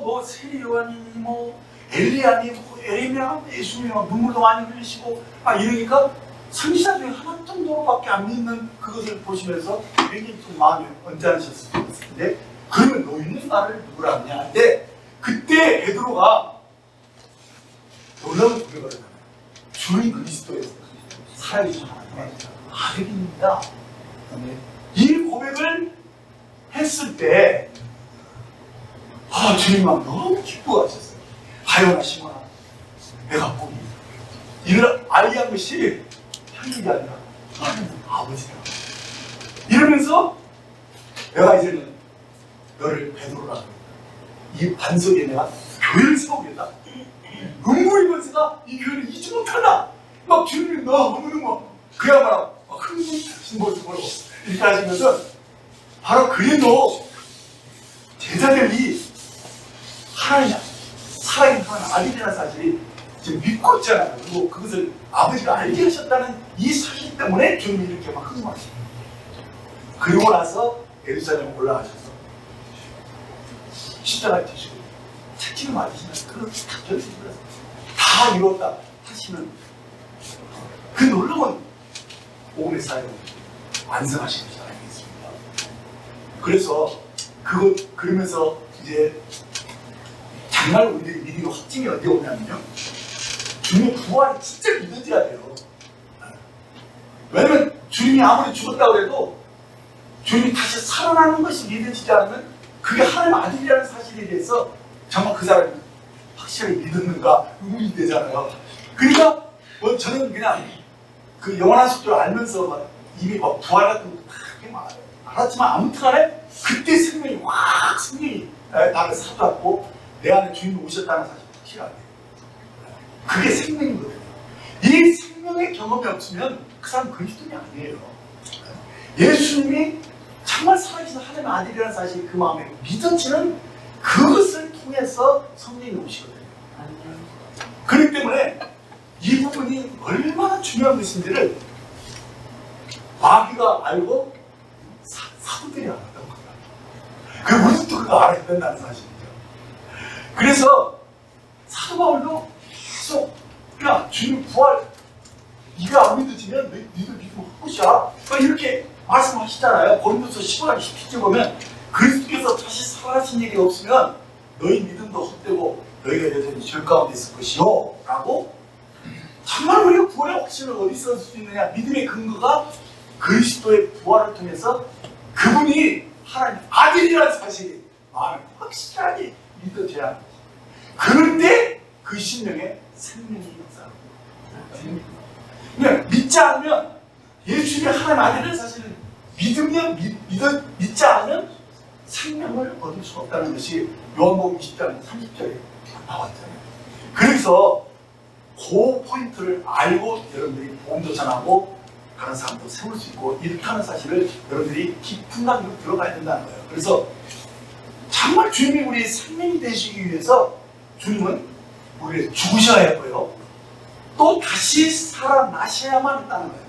뭐 세리 요한이니 뭐 엘리야니 뭐 에레미야 예수님이 막 눈물도 많이 흘리시고 이러니까 선지자 중에 하나 정도로밖에 안 믿는 그것을 보시면서 굉장히 좀 마음이 언짢으셨을 텐데, 그러면 너희는 나를 누구라 하냐 하는데, 그때 베드로가 놀라운 고백을 하잖아요. 주의 그리스도의 살아계신 하나님의 아들입니다. 이 고백을 했을 때 주님만 너무 기뻐하셨어요. 하여나 시모나, 내가 보니 이를 알게 한 것이 편익이 아니라 하나님 아버지다. 이러면서 내가 이제는 너를 베드로라 하겠다. 이 반석에 내가 교회를 세우겠다. 눈물이 번세가 이 교회를 잊지 못한다. 막 주님이 너무너무 그야말로 흥분하신 모습으로 이렇게 하시면서, 바로 그래도 제자들이 하나님 살아있는 하나님 아들이라는 사실이 지금 믿고 있잖아요. 그리고 그것을 아버지가 알게 하셨다는 이 사실 때문에 주님이 이렇게 막 흥분하십니다. 그리고 나서 예루살렘에 올라가셔서 십자가에 지시고 채찍을 맞으시면서 그걸 다 전승을 다 이뤘다 하시는 그 놀라운 복음의 사역을 완성하신 것이 아니겠습니까? 그래서 그러면서 이제 정말 우리들이 믿음의 확증이 어디에 오냐면요, 주님의 부활이 진짜 믿어져야 돼요. 왜냐면 주님이 아무리 죽었다고 해도 주님이 다시 살아나는 것이 믿어지지 않으면 그게 하나님 아들이라는 사실에 대해서 정말 그 사람이 확실히 믿었는가 의문이 되잖아요. 그러니까 저는 그냥 그 영원한 속도를 알면서 막 이미 막 부활 같은 것도 막 알았지만, 아무튼 간에 그때 생명이 나를 사도하고 내 안에 주님이 오셨다는 사실이 확실하게, 그게 생명이거든요. 이 생명의 경험이 없으면 그 사람은 그리스도인이 아니에요. 예수님이 정말 살아계신 하나님의 아들이라는 사실이 그 마음에 믿어지는 그것을 통해서 성령이 오시거든요. 그렇기 때문에 이 부분이 얼마나 중요한 것인지를 마귀가 알고 사도들이 알았던 겁니다. 그 우리도 그거 알아야 된다는 사실이죠. 그래서 사도 바울도 계속, 야, 주님 부활 네가 안 믿어지면 너희들 믿음 헛것이야, 이렇게 말씀하시잖아요. 고린도서 15장 17절 보면 그리스도께서 다시 살아나신 일이 없으면 너희 믿음도 헛되고 너희가 여전히 죄 가운데 있을 것이요 라고. 정말 우리가 부활의 확신을 어디서 얻을 수 있느냐? 믿음의 근거가 그리스도의 부활을 통해서 그분이 하나님 아들이라는 사실이 마음에 확실하게 믿어져야 합니다. 그럴 때 그 심령에 생명이 역사합니다. 믿지 않으면, 예수님이 하나님 아들이라는 사실을 믿지 않으면 생명을 얻을 수 없다는 것이 요한복음 20장 30절에 나왔잖아요. 그래서 그 포인트를 알고 여러분들이 복음도 전하고 다른 사람도 세울 수 있고 이렇게 하는 사실을 여러분들이 깊은 감으로 들어가야 된다는 거예요. 그래서 정말 주님이 우리의 생명이 되시기 위해서 주님은 우리를 죽으셔야 했고요, 또 다시 살아나셔야만 했다는 거예요.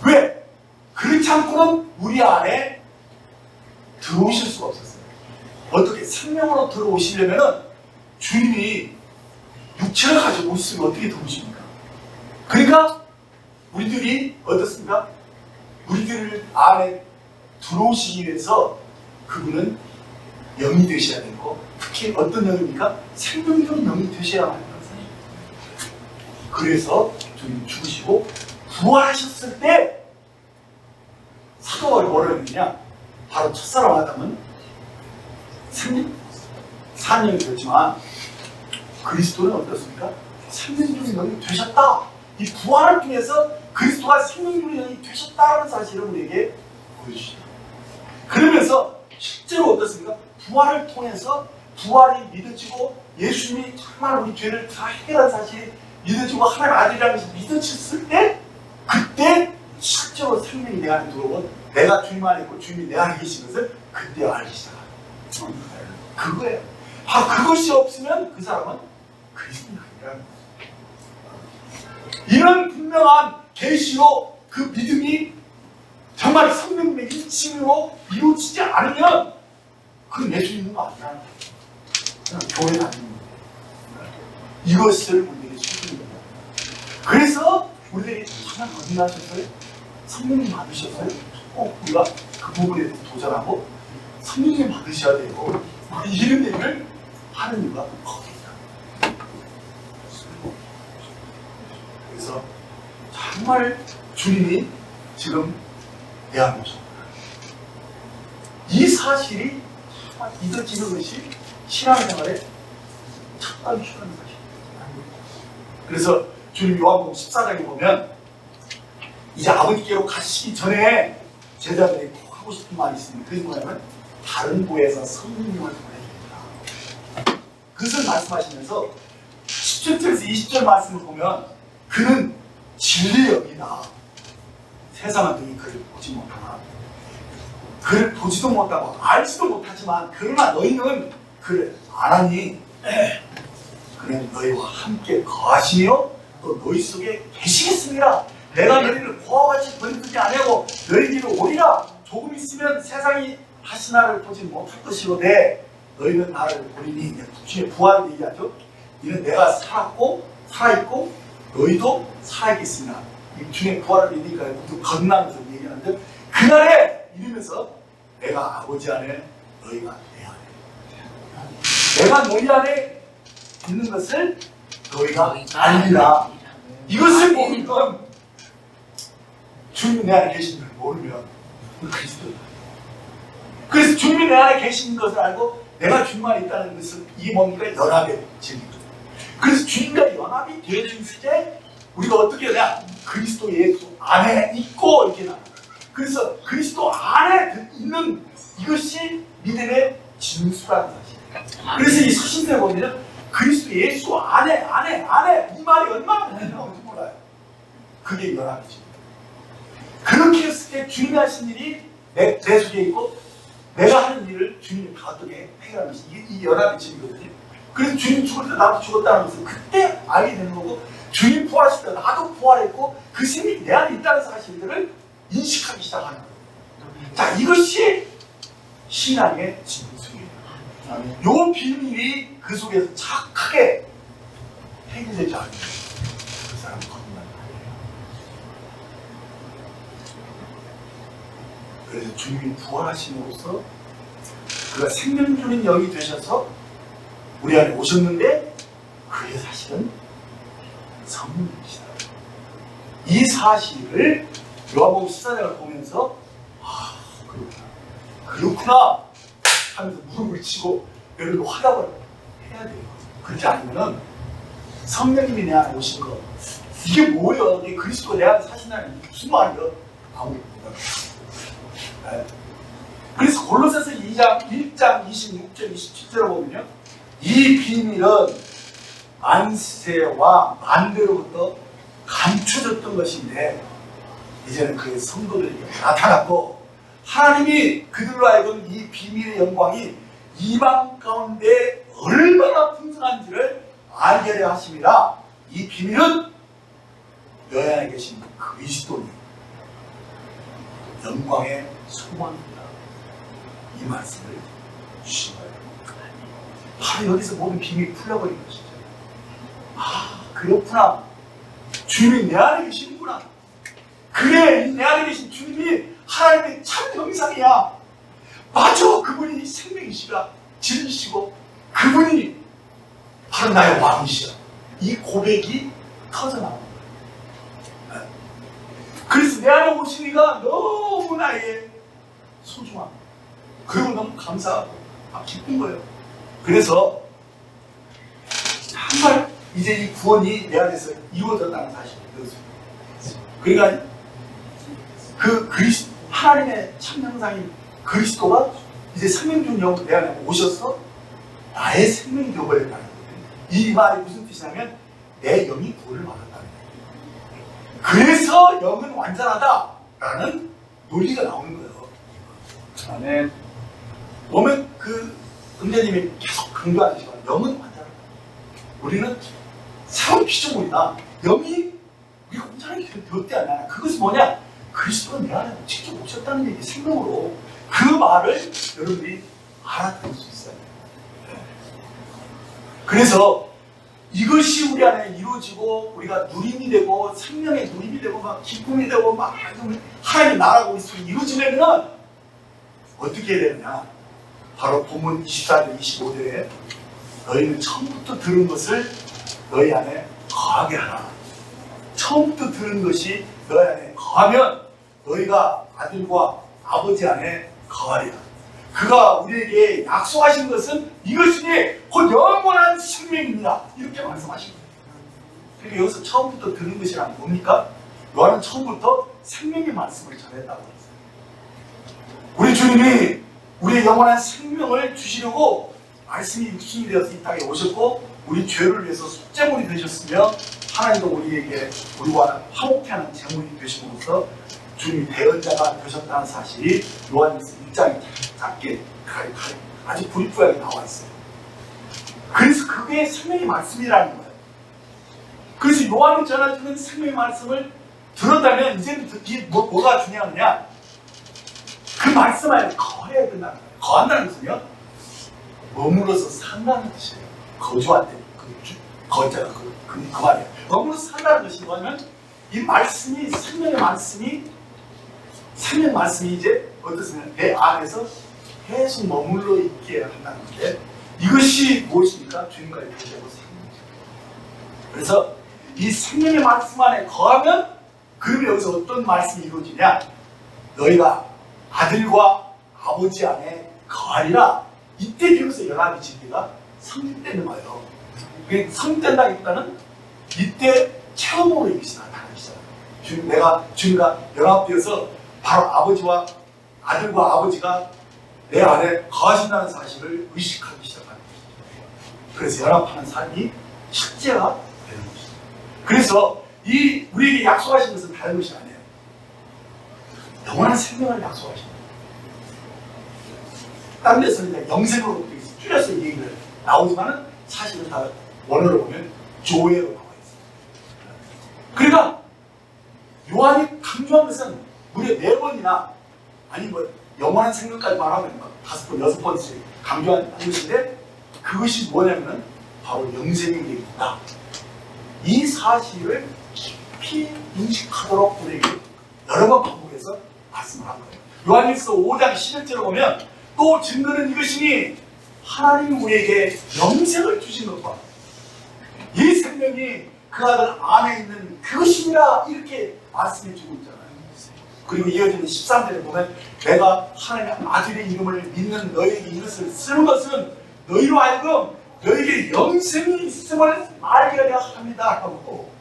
왜? 그렇지 않고는 우리 안에 들어오실 수가 없었어요. 어떻게 생명으로 들어오시려면 주님이 육체를 가지고 오시면 어떻게 들어오십니까? 그러니까 우리들이 어떻습니까? 우리들 안에 들어오시기 위해서 그분은 영이 되셔야 되고, 특히 어떤 영입니까? 생명적 영이 되셔야만 한다는 사실입니다. 그래서 주님 죽으시고 부활하셨을 때 사도 바울이 뭐라고 했느냐? 바로 첫사람 아담은 4년이 되었지만 그리스도는 어떻습니까? 생명 중인 영이 되셨다. 이 부활을 통해서 그리스도가 생명 중인 영이 되셨다는 사실을 우리에게 보여주시다. 그러면서 실제로 어떻습니까? 부활을 통해서 부활이 믿어지고 예수님이 정말 우리 죄를 다 해결한 사실이 믿어지고 하나님 아들이라는 것이 믿어졌을 때 그때 실제로 생명이 내 안에 들어오고 내가 주님 안에 있고 주님이 내 안에 계신 것을 그때 알기 시작합니다. 그거예요. 그것이 없으면 그 사람은 그리스도가 아니라는 거예요. 이런 분명한 계시로 그 믿음이 정말 성령님의 일침으로 이루어지지 않으면 그건 예수 있는 거 아니라는 거예요. 그냥 교회 다니는 거예요. 이것을 우리에게 주는 거예요. 그래서 우리들이 하나님 어디 나셨어요? 성령님 받으셨어요? 우리가 그 부분에 대해서 도전하고 성령님 받으셔야 돼요. 이런 얘기를 하는 이유가 거기다. 그래서 정말 주님이 지금 대한민국 이 사실이 정말 믿어지는 것이 신앙생활의 첫 단추라는 사실입니다. 그래서 주님 요한복음 14장에 보면 이제 아버지께로 가시기 전에 제자들이 꼭 하고 싶은 말이 있습니다. 그게 뭐냐면 다른 곳에서 성령님을 보내줍니다. 그것을 말씀하시면서 17절에서 20절 말씀을 보면 그는 진리의 영이다. 세상은 너희 그를 보지 못하나 그를 보지도 못하고 알지도 못하지만 그러나 너희는 그를 아나니 그는 너희와 함께 거하시며 또 너희 속에 계시겠습니다. 내가 너희를 고아와 같이 버리지 아니하고 너희에게로 오리라. 조금 있으면 세상이 다시 나를 보지 못할 것이로되 너희는 나를 보리니 주의 부활을 얘기하죠. 이는 내가 살았고 살아있고 너희도 살아있겠습니다. 이 주의 부활을 얘기하니까 모두 건너면서 얘기하는데 그날에 이러면서 내가 아버지 안에 너희가 내 안에 내가 너희 안에 있는 것을 너희가 알리라. 이것을 모르면 주님이 내 안에 계신 걸 모르면 그리스도. 그래서 주님이 내 안에 계신 것을 알고 내가 주님 안에 있다는 것은 이게 뭡니까? 연합의 진리거든요. 그래서 주님과 연합이 되어진 때 우리가 어떻게 해야 되냐? 그리스도 예수 안에 있고 이렇게 나와요. 그래서 그리스도 안에 있는 이것이 믿음의 진수라는 사실이에요. 그래서 이 서신서에 보면 그리스도 예수 안에 이 말이 얼마나 나오는지 몰라요. 그게 연합이죠. 그렇게 했을 때 주님이 하신 일이 내 속에 있고 내가 하는 일을 주님이 다 어떻게 해결하는 것이 이 연합의 진리거든요. 그래서 주님 죽을 때 나도 죽었다는 것을 그때 알게 되는 거고 주님 부활하실 때 나도 부활했고 그 생명이 내 안에 있다는 사실들을 인식하기 시작하는 거예요. 자, 이것이 신앙의 진수예요. 요 비밀이 그 속에서 착하게 해결되지 않으면 그 사람은 거듭나는 거예요. 그래서 주님이 부활하심으로써 그가 생명 주는 영이 되셔서 우리 안에 오셨는데 그게 사실은 성령이시다. 이 사실을 요한복음 14장을 보면서 그렇구나 하면서 무릎을 치고 여러분 화답을 해야 돼요. 그렇지 않으면 성령님이 내 안에 오신 거 이게 뭐예요? 이게 그리스도가 내 안에 사신다는 게 무슨 말이에요? 아무것도 네. 그래서 골로새서 1장 26절 27절을 보면요 이 비밀은 만세와 만대로부터 감춰졌던 것인데 이제는 그의 성도들에게 나타났고 하나님이 그들로 하여금 이 비밀의 영광이 이방 가운데 얼마나 풍성한지를 알게 하려 하심이라. 이 비밀은 너희 안에 계신 그리스도니 영광의 소망입니다. 이 말씀을 주신 거예요. 바로 여기서 모든 비밀이 풀려버린 것이죠. 그렇구나. 주님이 내 안에 계시는구나. 그래, 내 안에 계신 주님이 하나님의 참 형상이야. 맞아, 그분이 생명이시라 진리시고 그분이 바로 나의 왕이시야. 이 고백이 터져나오는 거예요. 그래서 내 안에 오신 이가 너무 나의 소중함 그리고 너무 감사하고 기쁜 거예요. 그래서 정말 이제 이 구원이 내 안에서 이루어졌다는 사실을 배웠습니다. 그러니까 그 하나님의 참 형상인 그리스도가 이제 생명 중 영 내 안에 오셔서 나의 생명이 되어버렸다는 거예요. 이 말이 무슨 뜻이냐면 내 영이 구원을 받았다는 거예요. 그래서 영은 완전하다라는 논리가 나오는 거예요. 아멘. 보면 그 은혜님이 계속 강조하시지만 영은 완전하다. 우리는 새로운 피조물이다. 영이 우리가 온전하게 되었대 않냐. 그것이 뭐냐? 그리스도가 내 안에 직접 오셨다는 얘기, 생명으로. 그 말을 여러분들이 알아들을 수 있어요. 그래서 이것이 우리 안에 이루어지고 우리가 누림이 되고 생명의 누림이 되고 막 기쁨이 되고 막 하나님의 나라가 우리 속에 이루어지려면 어떻게 해야 되느냐? 바로 본문 24절 25절에 너희는 처음부터 들은 것을 너희 안에 거하게 하라. 처음부터 들은 것이 너희 안에 거하면 너희가 아들과 아버지 안에 거하리라. 그가 우리에게 약속하신 것은 이것이니 곧 영원한 생명입니다. 이렇게 말씀하신 거예요. 그러니까 여기서 처음부터 들은 것이란 뭡니까? 요한은 처음부터 생명의 말씀을 전했다고 했어요. 우리 주님이 우리의 영원한 생명을 주시려고 말씀이 육신이 되어서 이 땅에 오셨고 우리 죄를 위해서 속죄물이 되셨으며 하나님도 우리에게 우리와 화목케 하는 제물이 되심으로써 주님이 대언자가 되셨다는 사실이 요한일서 1장에 작게 아주 부리부하게 나와 있어요. 그래서 그게 생명의 말씀이라는 거예요. 그래서 요한이 전해주는 생명의 말씀을 들었다면 이제부터 뭐가 중요하느냐? 그 말씀 안에 거해야 된다는 거예요. 거한다는 것은요, 머물러서 산다는 뜻이에요. 거주할 때, 거자가 그 말이에요. 머물러서 산다는 것이 뭐냐면, 이 말씀이, 생명의 말씀이 이제 어떻습니까? 내 안에서 계속 머물러 있게 한다는 건데, 이것이 무엇입니까? 주님과의 교제하고 생명이죠. 그래서 이 생명의 말씀 안에 거하면, 그러면 여기서 어떤 말씀이 이루어지냐? 너희가 아들과 아버지 안에 거하리라. 이때 비로소 연합의 진리가 성립되는 거예요. 성립된다기보다는 이때 체험으로 이것이 나타나기 시작해요. 주님과 연합되어서 바로 아버지와 아들과 아버지가 내 안에 거하신다는 사실을 의식하기 시작하는 것이죠. 그래서 연합하는 삶이 실제가 되는 것이죠. 그래서 우리에게 약속하신 것은 다른 것이 아니에요. 영원한 생명을 약속하신 거예요. 다른 데서는 영생으로 줄여서 이 얘기를 나오지만은 사실은 다 원어로 보면 조회로 나와 있어요. 그러니까 요한이 강조한 것은 무려 4번이나 아니 영원한 생명까지 말하면 5번, 6번씩 강조한 것인데 그것이 뭐냐면은 바로 영생이 우리에게 있다. 이 사실을 깊이 인식하도록 우리에게 여러 번 반복해서 말씀을 한 거예요. 요한일서 5장 11절을 보면 또 증거는 이것이니 하나님이 우리에게 영생을 주신 것과 이 생명이 그 아들 안에 있는 그것이니라 이렇게 말씀해 주고 있잖아요. 그리고 이어지는 13절에 보면 내가 하나님의 아들의 이름을 믿는 너에게 이것을 쓰는 것은 너희로 하여금 너에게 영생이 있음을 알게 하려 합니다 하고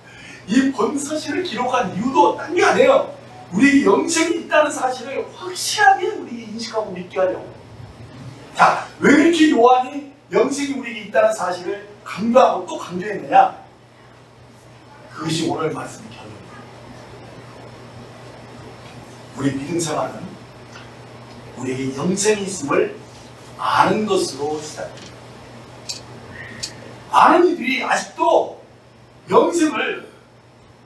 이 본서신을 기록한 이유도 딴 게 아니에요. 우리에게 영생이 있다는 사실을 확실하게 우리에게 인식하고 믿게 하려고. 자, 왜 이렇게 요한이 영생이 우리에게 있다는 사실을 강조하고 또 강조했느냐? 그것이 오늘 말씀의 결론입니다. 우리 믿음 생활은 우리에게 영생이 있음을 아는 것으로 시작됩니다. 많은 이들이 아직도 영생을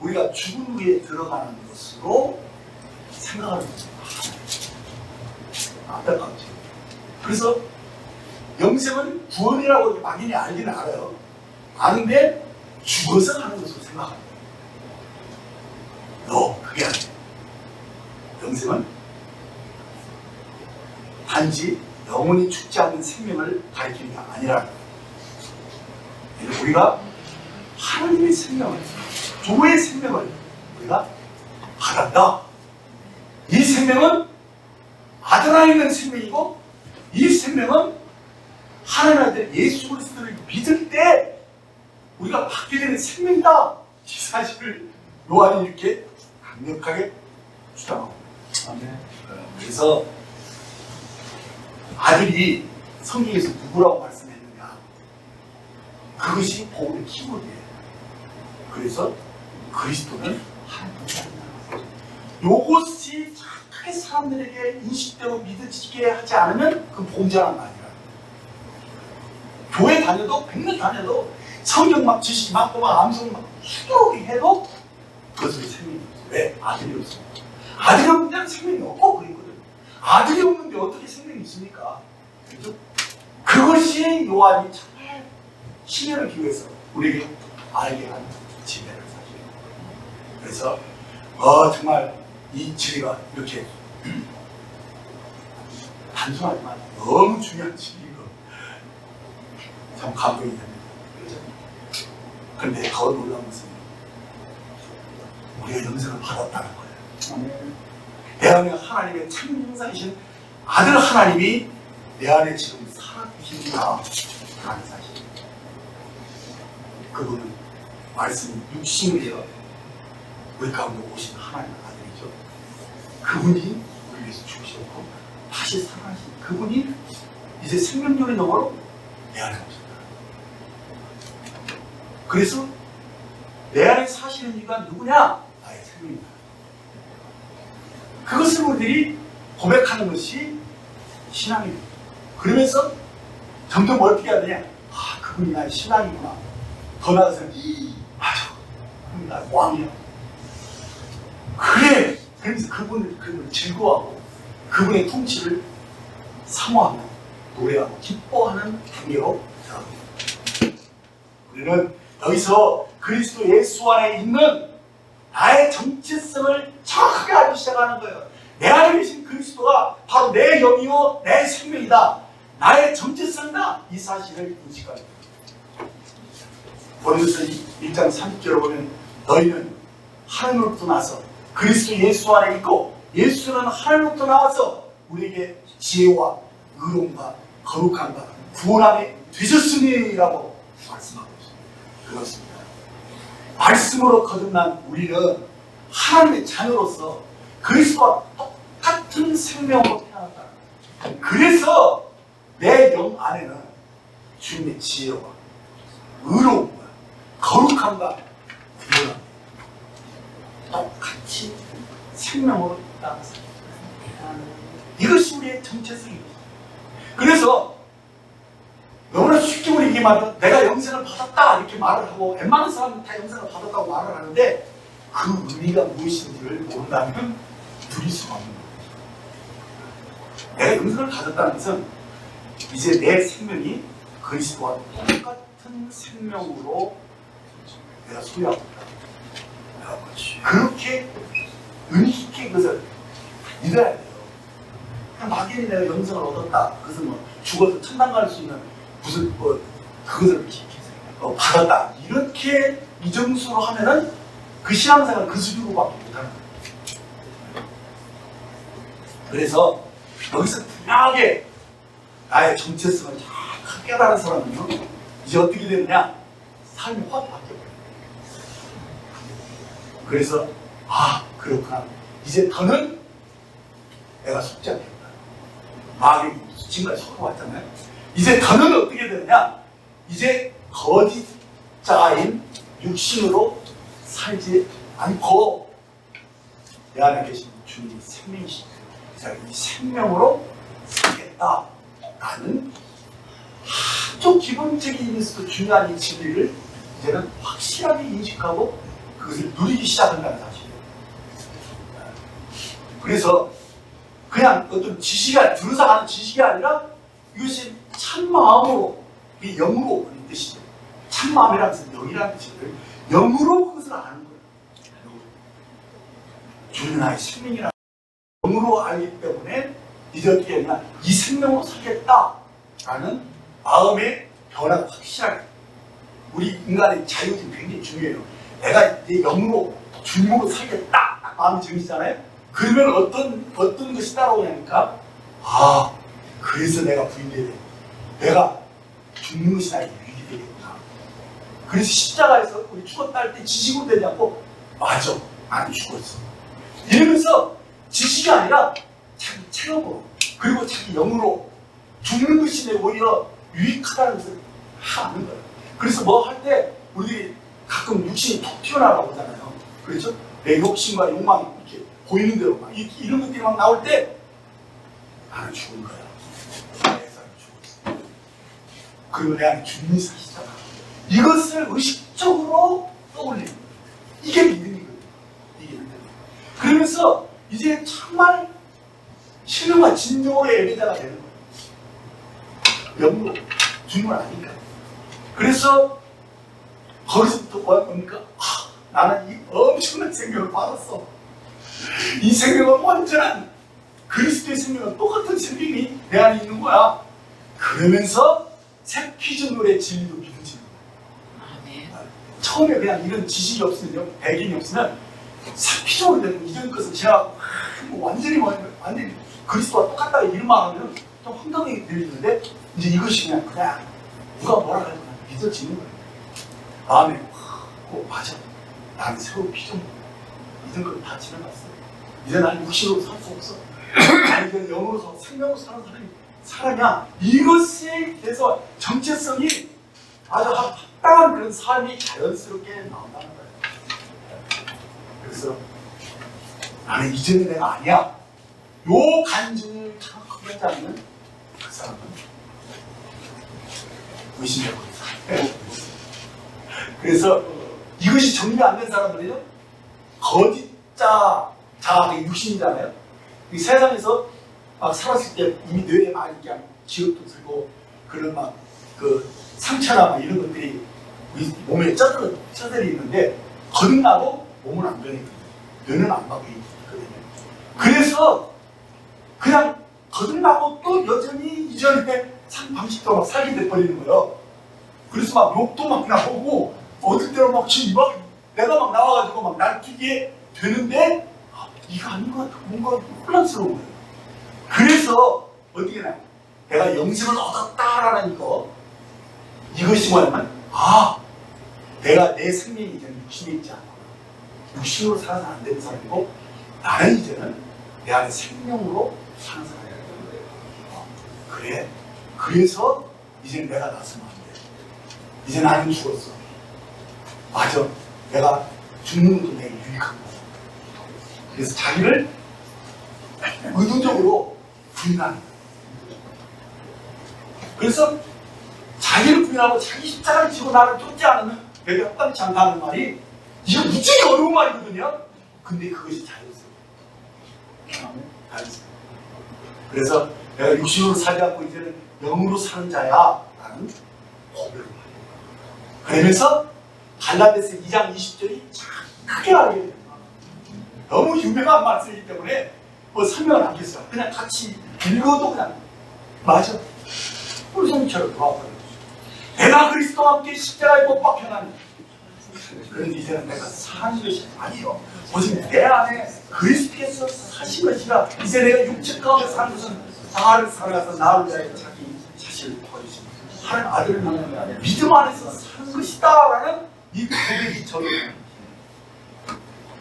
우리가 죽은 후에 들어가는 것으로 생각하는 것입니다. 안타깝죠. 그래서 영생은 구원이라고 이렇게 막연히 알기는 알아요. 아는데 죽어서 하는 것으로 생각합니다. 그게 아니에요. 영생은 단지 영원히 죽지 않는 생명을 가리키는 게 아니라 우리가 하나님의 생명을, 조의 생명을 우리가 받았다. 이 생명은 아들 안에 있는 생명이고 이 생명은 하나님 아들 예수 그리스도를 믿을 때 우리가 받게 되는 생명이다. 이 사실을 요한이 이렇게 강력하게 주장하고 그래서 아들이 성경에서 누구라고 말씀했느냐, 그것이 복음의 키워드예요. 그래서 그리스도는 하나님이다. 요것이 정확하게 사람들에게 인식되고 믿어지게 하지 않으면 그건 봉자란 아니라. 교회 다녀도 100년 다녀도 성경 막 지식 많고 막 암송 막 수두룩이 해도 그것은 생명이 없어. 왜? 아들이 없어. 아들이 없는 데는 생명이 없고 그랬거든. 아들이 없는데 어떻게 생명이 있습니까? 그렇죠? 그것이 요한이 정말 시대를 기회해서 우리에게 알게 한 지혜를 사실이에요. 그래서 정말 이 진리가 이렇게 단순하지만 너무 중요한 진리인 거 참 감동이 됩니다. 그렇죠? 그런데 더 놀라운 것은 우리가 영생을 받았다는 거예요. 내 안에 하나님의 참 형상이신 아들 하나님이 내 안에 지금 살아계십니다 라는 사실. 그분은 말씀이 육신이 되어 우리 가운데 오신 하나님의 아들이죠. 그분이 우리 위해서 죽으셨고 다시 살아나신 그분이 이제 생명력의 너머로 내 안에 오셨다. 그래서 내 안에 사시는 이가 누구냐? 나의 생명이다. 그것을 우리들이 고백하는 것이 신앙입니다. 그러면서 점점 어떻게 해야 되냐? 그분이 나의 신앙이구나. 더 나아가서 맞아, 그분이 나의 왕이야. 그래! 그러면서 그분을 즐거워하고 그분의 통치를 사모하며 노래하고 기뻐하는 단계로 들어갑니다. 우리는 여기서 그리스도 예수 안에 있는 나의 정체성을 정확하게 알기 시작하는 거예요. 내 안에 계신 그리스도가 바로 내 영이요 내 생명이다. 나의 정체성이다. 이 사실을 인식합니다. 고린도서 1장 30절을 보면 너희는 하나님으로부터 나서 그리스도 예수 안에 있고 예수는 하나님으로부터 나와서 우리에게 지혜와 의로움과 거룩함과 구원함이 되셨으니라고 말씀하고 있습니다. 그렇습니다. 말씀으로 거듭난 우리는 하나님의 자녀로서 그리스도와 똑같은 생명으로 태어났다. 그래서 내 영 안에는 주님의 지혜와 의로움과 거룩함과 구원함 똑같이 생명으로 있다. 이것이 우리의 정체성입니다. 그래서 너무나 쉽게 우리 이게 말하면 내가 영생을 받았다 이렇게 말을 하고 웬만한 사람은 다 영생을 받았다고 말을 하는데 그 의미가 무엇인지를 모른다면 누릴 수가 없는 거예요. 내가 영생을 가졌다는 것은 이제 내 생명이 그리스도와 똑같은 생명으로 내가 소유하고 있다. 그렇게 의미 있게 그것을 믿어야 돼요. 그냥 막연히 내가 영생을 얻었다. 그것은 뭐 죽어서 천당 갈 수 있는 무슨 그것을 받았다. 이렇게 이정수로 하면은 그 신앙생활 그 수준으로밖에 못하는 거예요. 그래서 여기서 분명하게 나의 정체성을 잘 깨달은 사람은요, 이제 어떻게 되느냐? 삶이 확 바뀌어요. 그래서 그렇구나. 이제 더는 내가 속지 않겠다. 마귀 지금까지 속아왔잖아요. 이제 더는 어떻게 되느냐? 이제 거짓 자인 육신으로 살지 않고 내 안에 계신 주님이 생명이시죠. 이 생명으로 살겠다라는 아주 기본적이면서도 중요한 이 진리를 이제는 확실하게 인식하고 그것을 누리기 시작한다는 사실이에요. 그래서 그냥 어떤 지식이 들어서 하는 지식이 아니라 이것이 참마음으로, 이 영으로 하는 뜻이죠. 참마음이라는 것은 영이라는 뜻인데 영으로 그것을 아는 거예요. 주는 나의 생명이라는 영으로 알기 때문에 이제 어떻게 했냐, 이 생명으로 살겠다라는 마음의 변화가 확실하게. 우리 인간의 자유는 굉장히 중요해요. 내가 내 영으로 주님으로 살겠다 딱 마음이 정해지잖아요. 그러면 어떤 것이 따라오냐니까, 그래서 내가 부인되게 내가 죽는 것이 나에게 유익이 되겠구나. 그래서 십자가에서 우리 죽었다 할 때 지식으로 되지 않고 맞아, 나는 죽었어. 이러면서 지식이 아니라 자기 체력으로 그리고 자기 영으로 죽는 것이 내 오히려 유익하다는 것을 아는 거예요. 그래서 뭐 할 때 우리들이 가끔 육신이 톡 튀어나오고 하잖아요. 그렇죠? 내 욕심과 욕망이 이렇게 보이는 대로 막 이런 것들이 막 나올 때 나는 죽은 거야. 내 사람이 죽었어. 그리고 내 안에 주님이 사시잖아. 이것을 의식적으로 떠올리는 거예요. 이게 믿음이거든요. 이게 믿음. 그러면서 이제 정말 신령과 진정으로 예배자가 되는 거예요. 영으로 주님을 아니까. 그래서 거기서부터 뭡니까? 나는 이 엄청난 생명을 받았어. 이 생명은 완전한 그리스도의 생명은 똑같은 생명이 내 안에 있는 거야. 그러면서 새 피조 노래 진리도 믿어지는 거야. 처음에 그냥 이런 지식이 없으면, 배경이 없으면 새 피조로 되는 이전 것을 제가 완전히 그리스도와 똑같다 이런 말 하면 좀 황당하게 들리는데 이제 이것이 그냥 누가 뭐라 하든 믿어지는 거예요. 마음에 맞아. 나는 새로운 피조물. 이런 걸 다 지나갔어. 이제 나는 육신으로 살 수 없어. 나는 이제 영으로서 생명으로 사는 사람이야. 이것에 대해서 정체성이 아주 합당한 그런 삶이 자연스럽게 나온다는 거예요. 그래서 나는 이제는 내가 아니야. 요 간증을 정확하게 하지 않는 그 사람은 의심하고 있어요. 그래서 이것이 정리가 안 된 사람들은요, 거짓자, 자아의 육신이잖아요. 이 세상에서 막 살았을 때 이미 뇌에 많이 그냥 기억도 들고 그런 막 그 상처나 막 이런 것들이 몸에 쩌들이 있는데 거듭나도 몸은 안 변했거든요. 뇌는 안 바뀌거든요. 그래서 그냥 거듭나고 또 여전히 이전에 산 방식대로 막 살게 돼버리는 거예요. 그래서 막 욕도 막 나오고 어떨 때는 막 지금 막 내가 막 나와가지고 막 날뛰게 되는데 이거 아닌 것 같아. 뭔가 혼란스러운 거예요. 그래서 어떻게 나요? 내가 영생을 얻었다라는 이것이 뭐냐면 내가 내 생명이 이제는 육신에 있지 않고 육신으로 살아서 안 되는 사람이고 나는 이제는 내 안에 생명으로 사는 사람이야. 그래. 그래서 이제는 내가 나서면 안 돼. 이제 나는 죽었어. 맞아. 내가 죽는 것도 내게 유익한 거야. 그래서 자기를 의도적으로 부인하는 거야. 그래서 자기를 부인하고 자기 십자가를 지고 나를 쫓지 않으면 내게 합당치 않다는 말이 이게 무지하게 어려운 말이거든요. 근데 그것이 자연스러워. 그래서 내가 육신으로 살지 않고 이제는 영으로 사는 자야 라는 고백을 해요. 그러면서 갈라디아서 2장 20절이 참 크게 알게 됩니다. 너무 유명한 말씀이기 때문에 뭐 설명을 안 하겠어요. 그냥 같이 읽어도 그냥 맞아. 우리 성처럼 돌아와버려요. 내가 그리스도와 함께 십자가에 못 박혀나니 그런데 이제는 내가 사는 것이 아니요. 오직 내 안에 그리스도께서 사신 것이라 이제 내가 육체 가운데 사는 것은 나를 살아가서 나를 위하여 자기 자신을 버리시고 하는 아들을 낳는 믿음 안에서 사는 것이다 라는 이 고백이 저를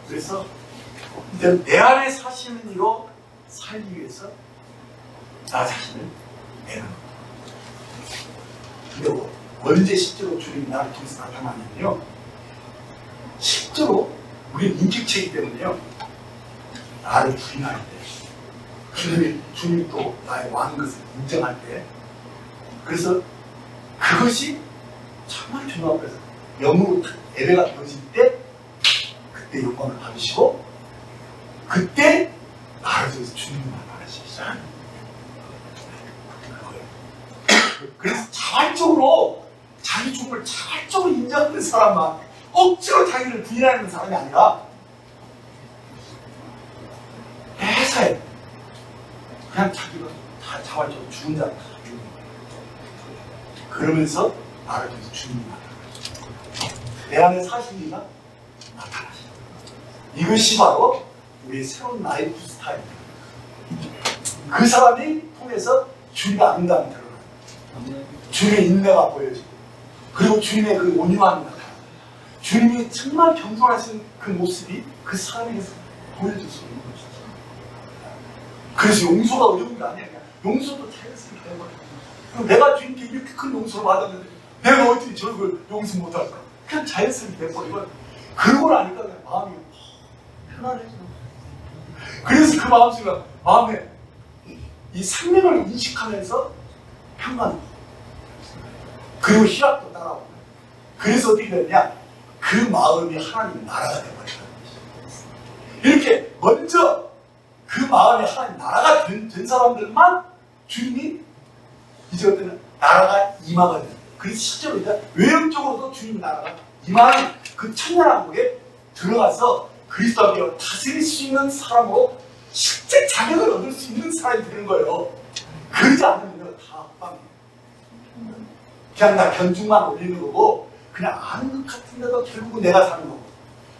그래서 이제 내 안에 사시는 이로 살기 위해서 나 자신을 내는 겁니다. 근데 언제 실제로 주님이 나를 통해서 나타나냐면요, 실제로 우리는 인격체이기 때문에요, 나를 부인할 때 주님이 또 나의 왕인 것을 인정할 때, 그래서 그것이 정말 중요한 거예요. 영으로 예배가 되어질 때 그때 영광을 받으시고 그때 나를 통해서 주님을 만나시죠. 그래서 자발적으로 자기 죽음을 자발적으로 인정하는 사람만, 억지로 자기를 부인하는 사람이 아니라 매사에 그냥 자기가 다 자발적으로 죽은 자를 다 죽는 거예요. 그러면서 나를 통해서 주님이 나타나시죠. 내 안에 사실이가 나타나시죠. 이것이 바로 우리의 새로운 라이프 스타일입니다. 그 사람이 통해서 주님의 아름다움이 드러나요. 주님의 인내가 보여지고 그리고 주님의 그 온유함이 나타나요. 주님이 정말 겸손하신 그 모습이 그 사람에게서 보여줄 수 있는 것이죠. 그래서 용서가 어려운 게 아니야. 용서도 자연스럽게 되는 거예요. 내가 주님께 이렇게 큰 용서를 받았는데 내가 어떻게 저걸 용서 못할까? 그냥 자연스럽게 돼버리고 그러고 나니까 그냥 마음이 편안해져. 그래서 그 마음에 이 생명을 인식하면서 평안하고 그리고 희락도 따라오고 그래서 어떻게 되느냐? 그 마음이 하나님 나라가 되어버린다는 것이죠. 이렇게 먼저 그 마음이 하나님 나라가 된 사람들만 주님이 이제 어떤 나라가 임하거든요. 그래서 실제로 이제 외형적으로도 주님 나라가 임하는 그 천년왕국에 들어가서 그리스도를 다스릴 수 있는 사람으로 실제 자격을 얻을 수 있는 사람이 되는 거예요. 그러지 않으면 다 합방이에요. 그냥 나 견중만 올리는 거고 그냥 아는 것 같은데도 결국은 내가 사는 거고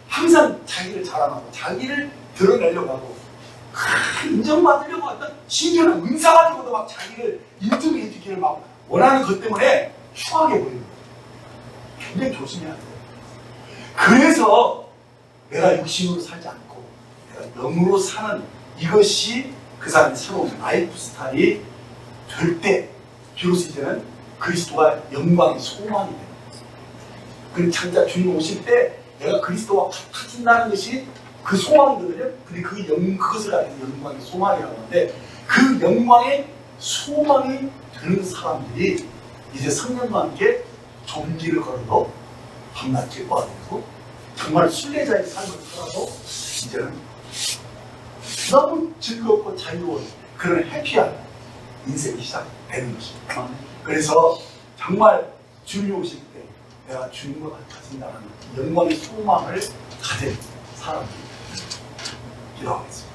항상 자기를 자랑하고 자기를 드러내려고 하고 인정받으려고 하던 심지어는 은사 가지고도 막 자기를 인정해 주기를 막 원하는 것 때문에 추하게 보이는 거예요. 굉장히 조심해야 돼요. 그래서 내가 육신으로 살지 않고 내가 영으로 사는 이것이 그 사람의 새로운 라이프 스타일이 될 때 비로소 이제는 그리스도가 영광의 소망이 되는 거죠. 그 창자 주님 오실 때 내가 그리스도와 같아진다는 것이 그 소망이거든요. 근데 그것을 가진 영광의 소망이라고 하는데 그 영광의 소망이 되는 사람들이 이제 성령과 함께 좁은 길을 걸어도 밤낮 기뻐하게 되고 정말 순례자의 삶을 살아도 이제는 너무 즐겁고 자유로운 그런 해피한 인생이 시작되는 것입니다. 그래서 정말 주님이 오실 때 내가 주님과 같아진다는 영광의 소망을 가진 사람들이 기도하겠습니다.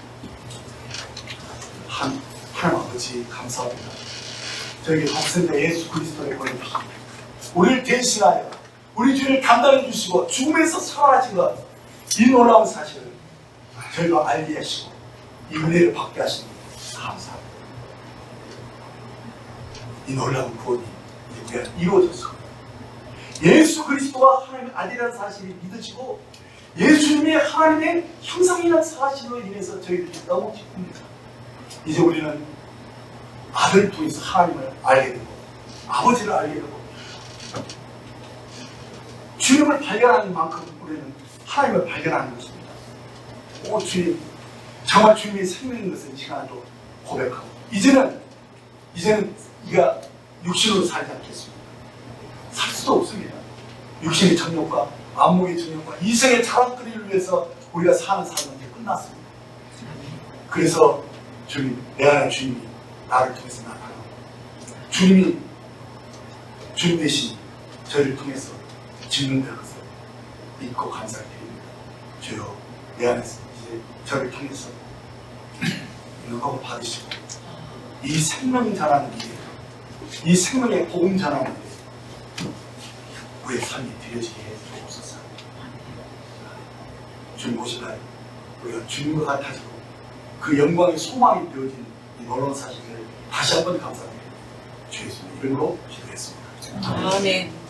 하나님 아버지 감사합니다. 저에게 독생자 예수 그리스도의 권위이십니다. 우리를 대신하여 우리 죄를 담당해 주시고 죽음에서 살아나신 것 이 놀라운 사실을 저희가 알게 하시고 이 은혜를 받게 하시니 감사합니다. 이 놀라운 구원이 이제 이루어져서 예수 그리스도가 하나님의 아들이라는 사실이 믿어지고 예수님의 하나님의 형상이라는 사실로 인해서 저희들이 너무 기쁩니다. 이제 우리는 아들을 통해서 하나님을 알게 되고 아버지를 알게 되고 주님을 발견하는 만큼 우리는 하나님을 발견하는 것입니다. 오 주님, 정말 주님의 생명인 것을 이 시간에도 고백하고 이제는 이가 육신으로 살지 않겠습니다. 살 수도 없습니다. 육신의 정욕과 안목의 정욕과 이생의 자랑거리를 위해서 우리가 사는 삶은 이제 끝났습니다. 그래서 주님, 내 안에 주님이 나를 통해서 나타나고 주님 대신 저희를 통해서 증명되는 것을 믿고 감사를 드립니다. 주여, 내 안에서 이제 저를 통해서 영광을 받으시고 이 생명 전하는 일, 이 생명의 복음 전하는 일, 우리의 삶이 되어지게 해 주옵소서. 주님 오실 날 우리가 주님과 같아지고 그 영광의 소망이 되어진 이 놀라운 사실을 다시 한번 감사드립니다. 주 예수님 이름으로 기도했습니다. 아멘.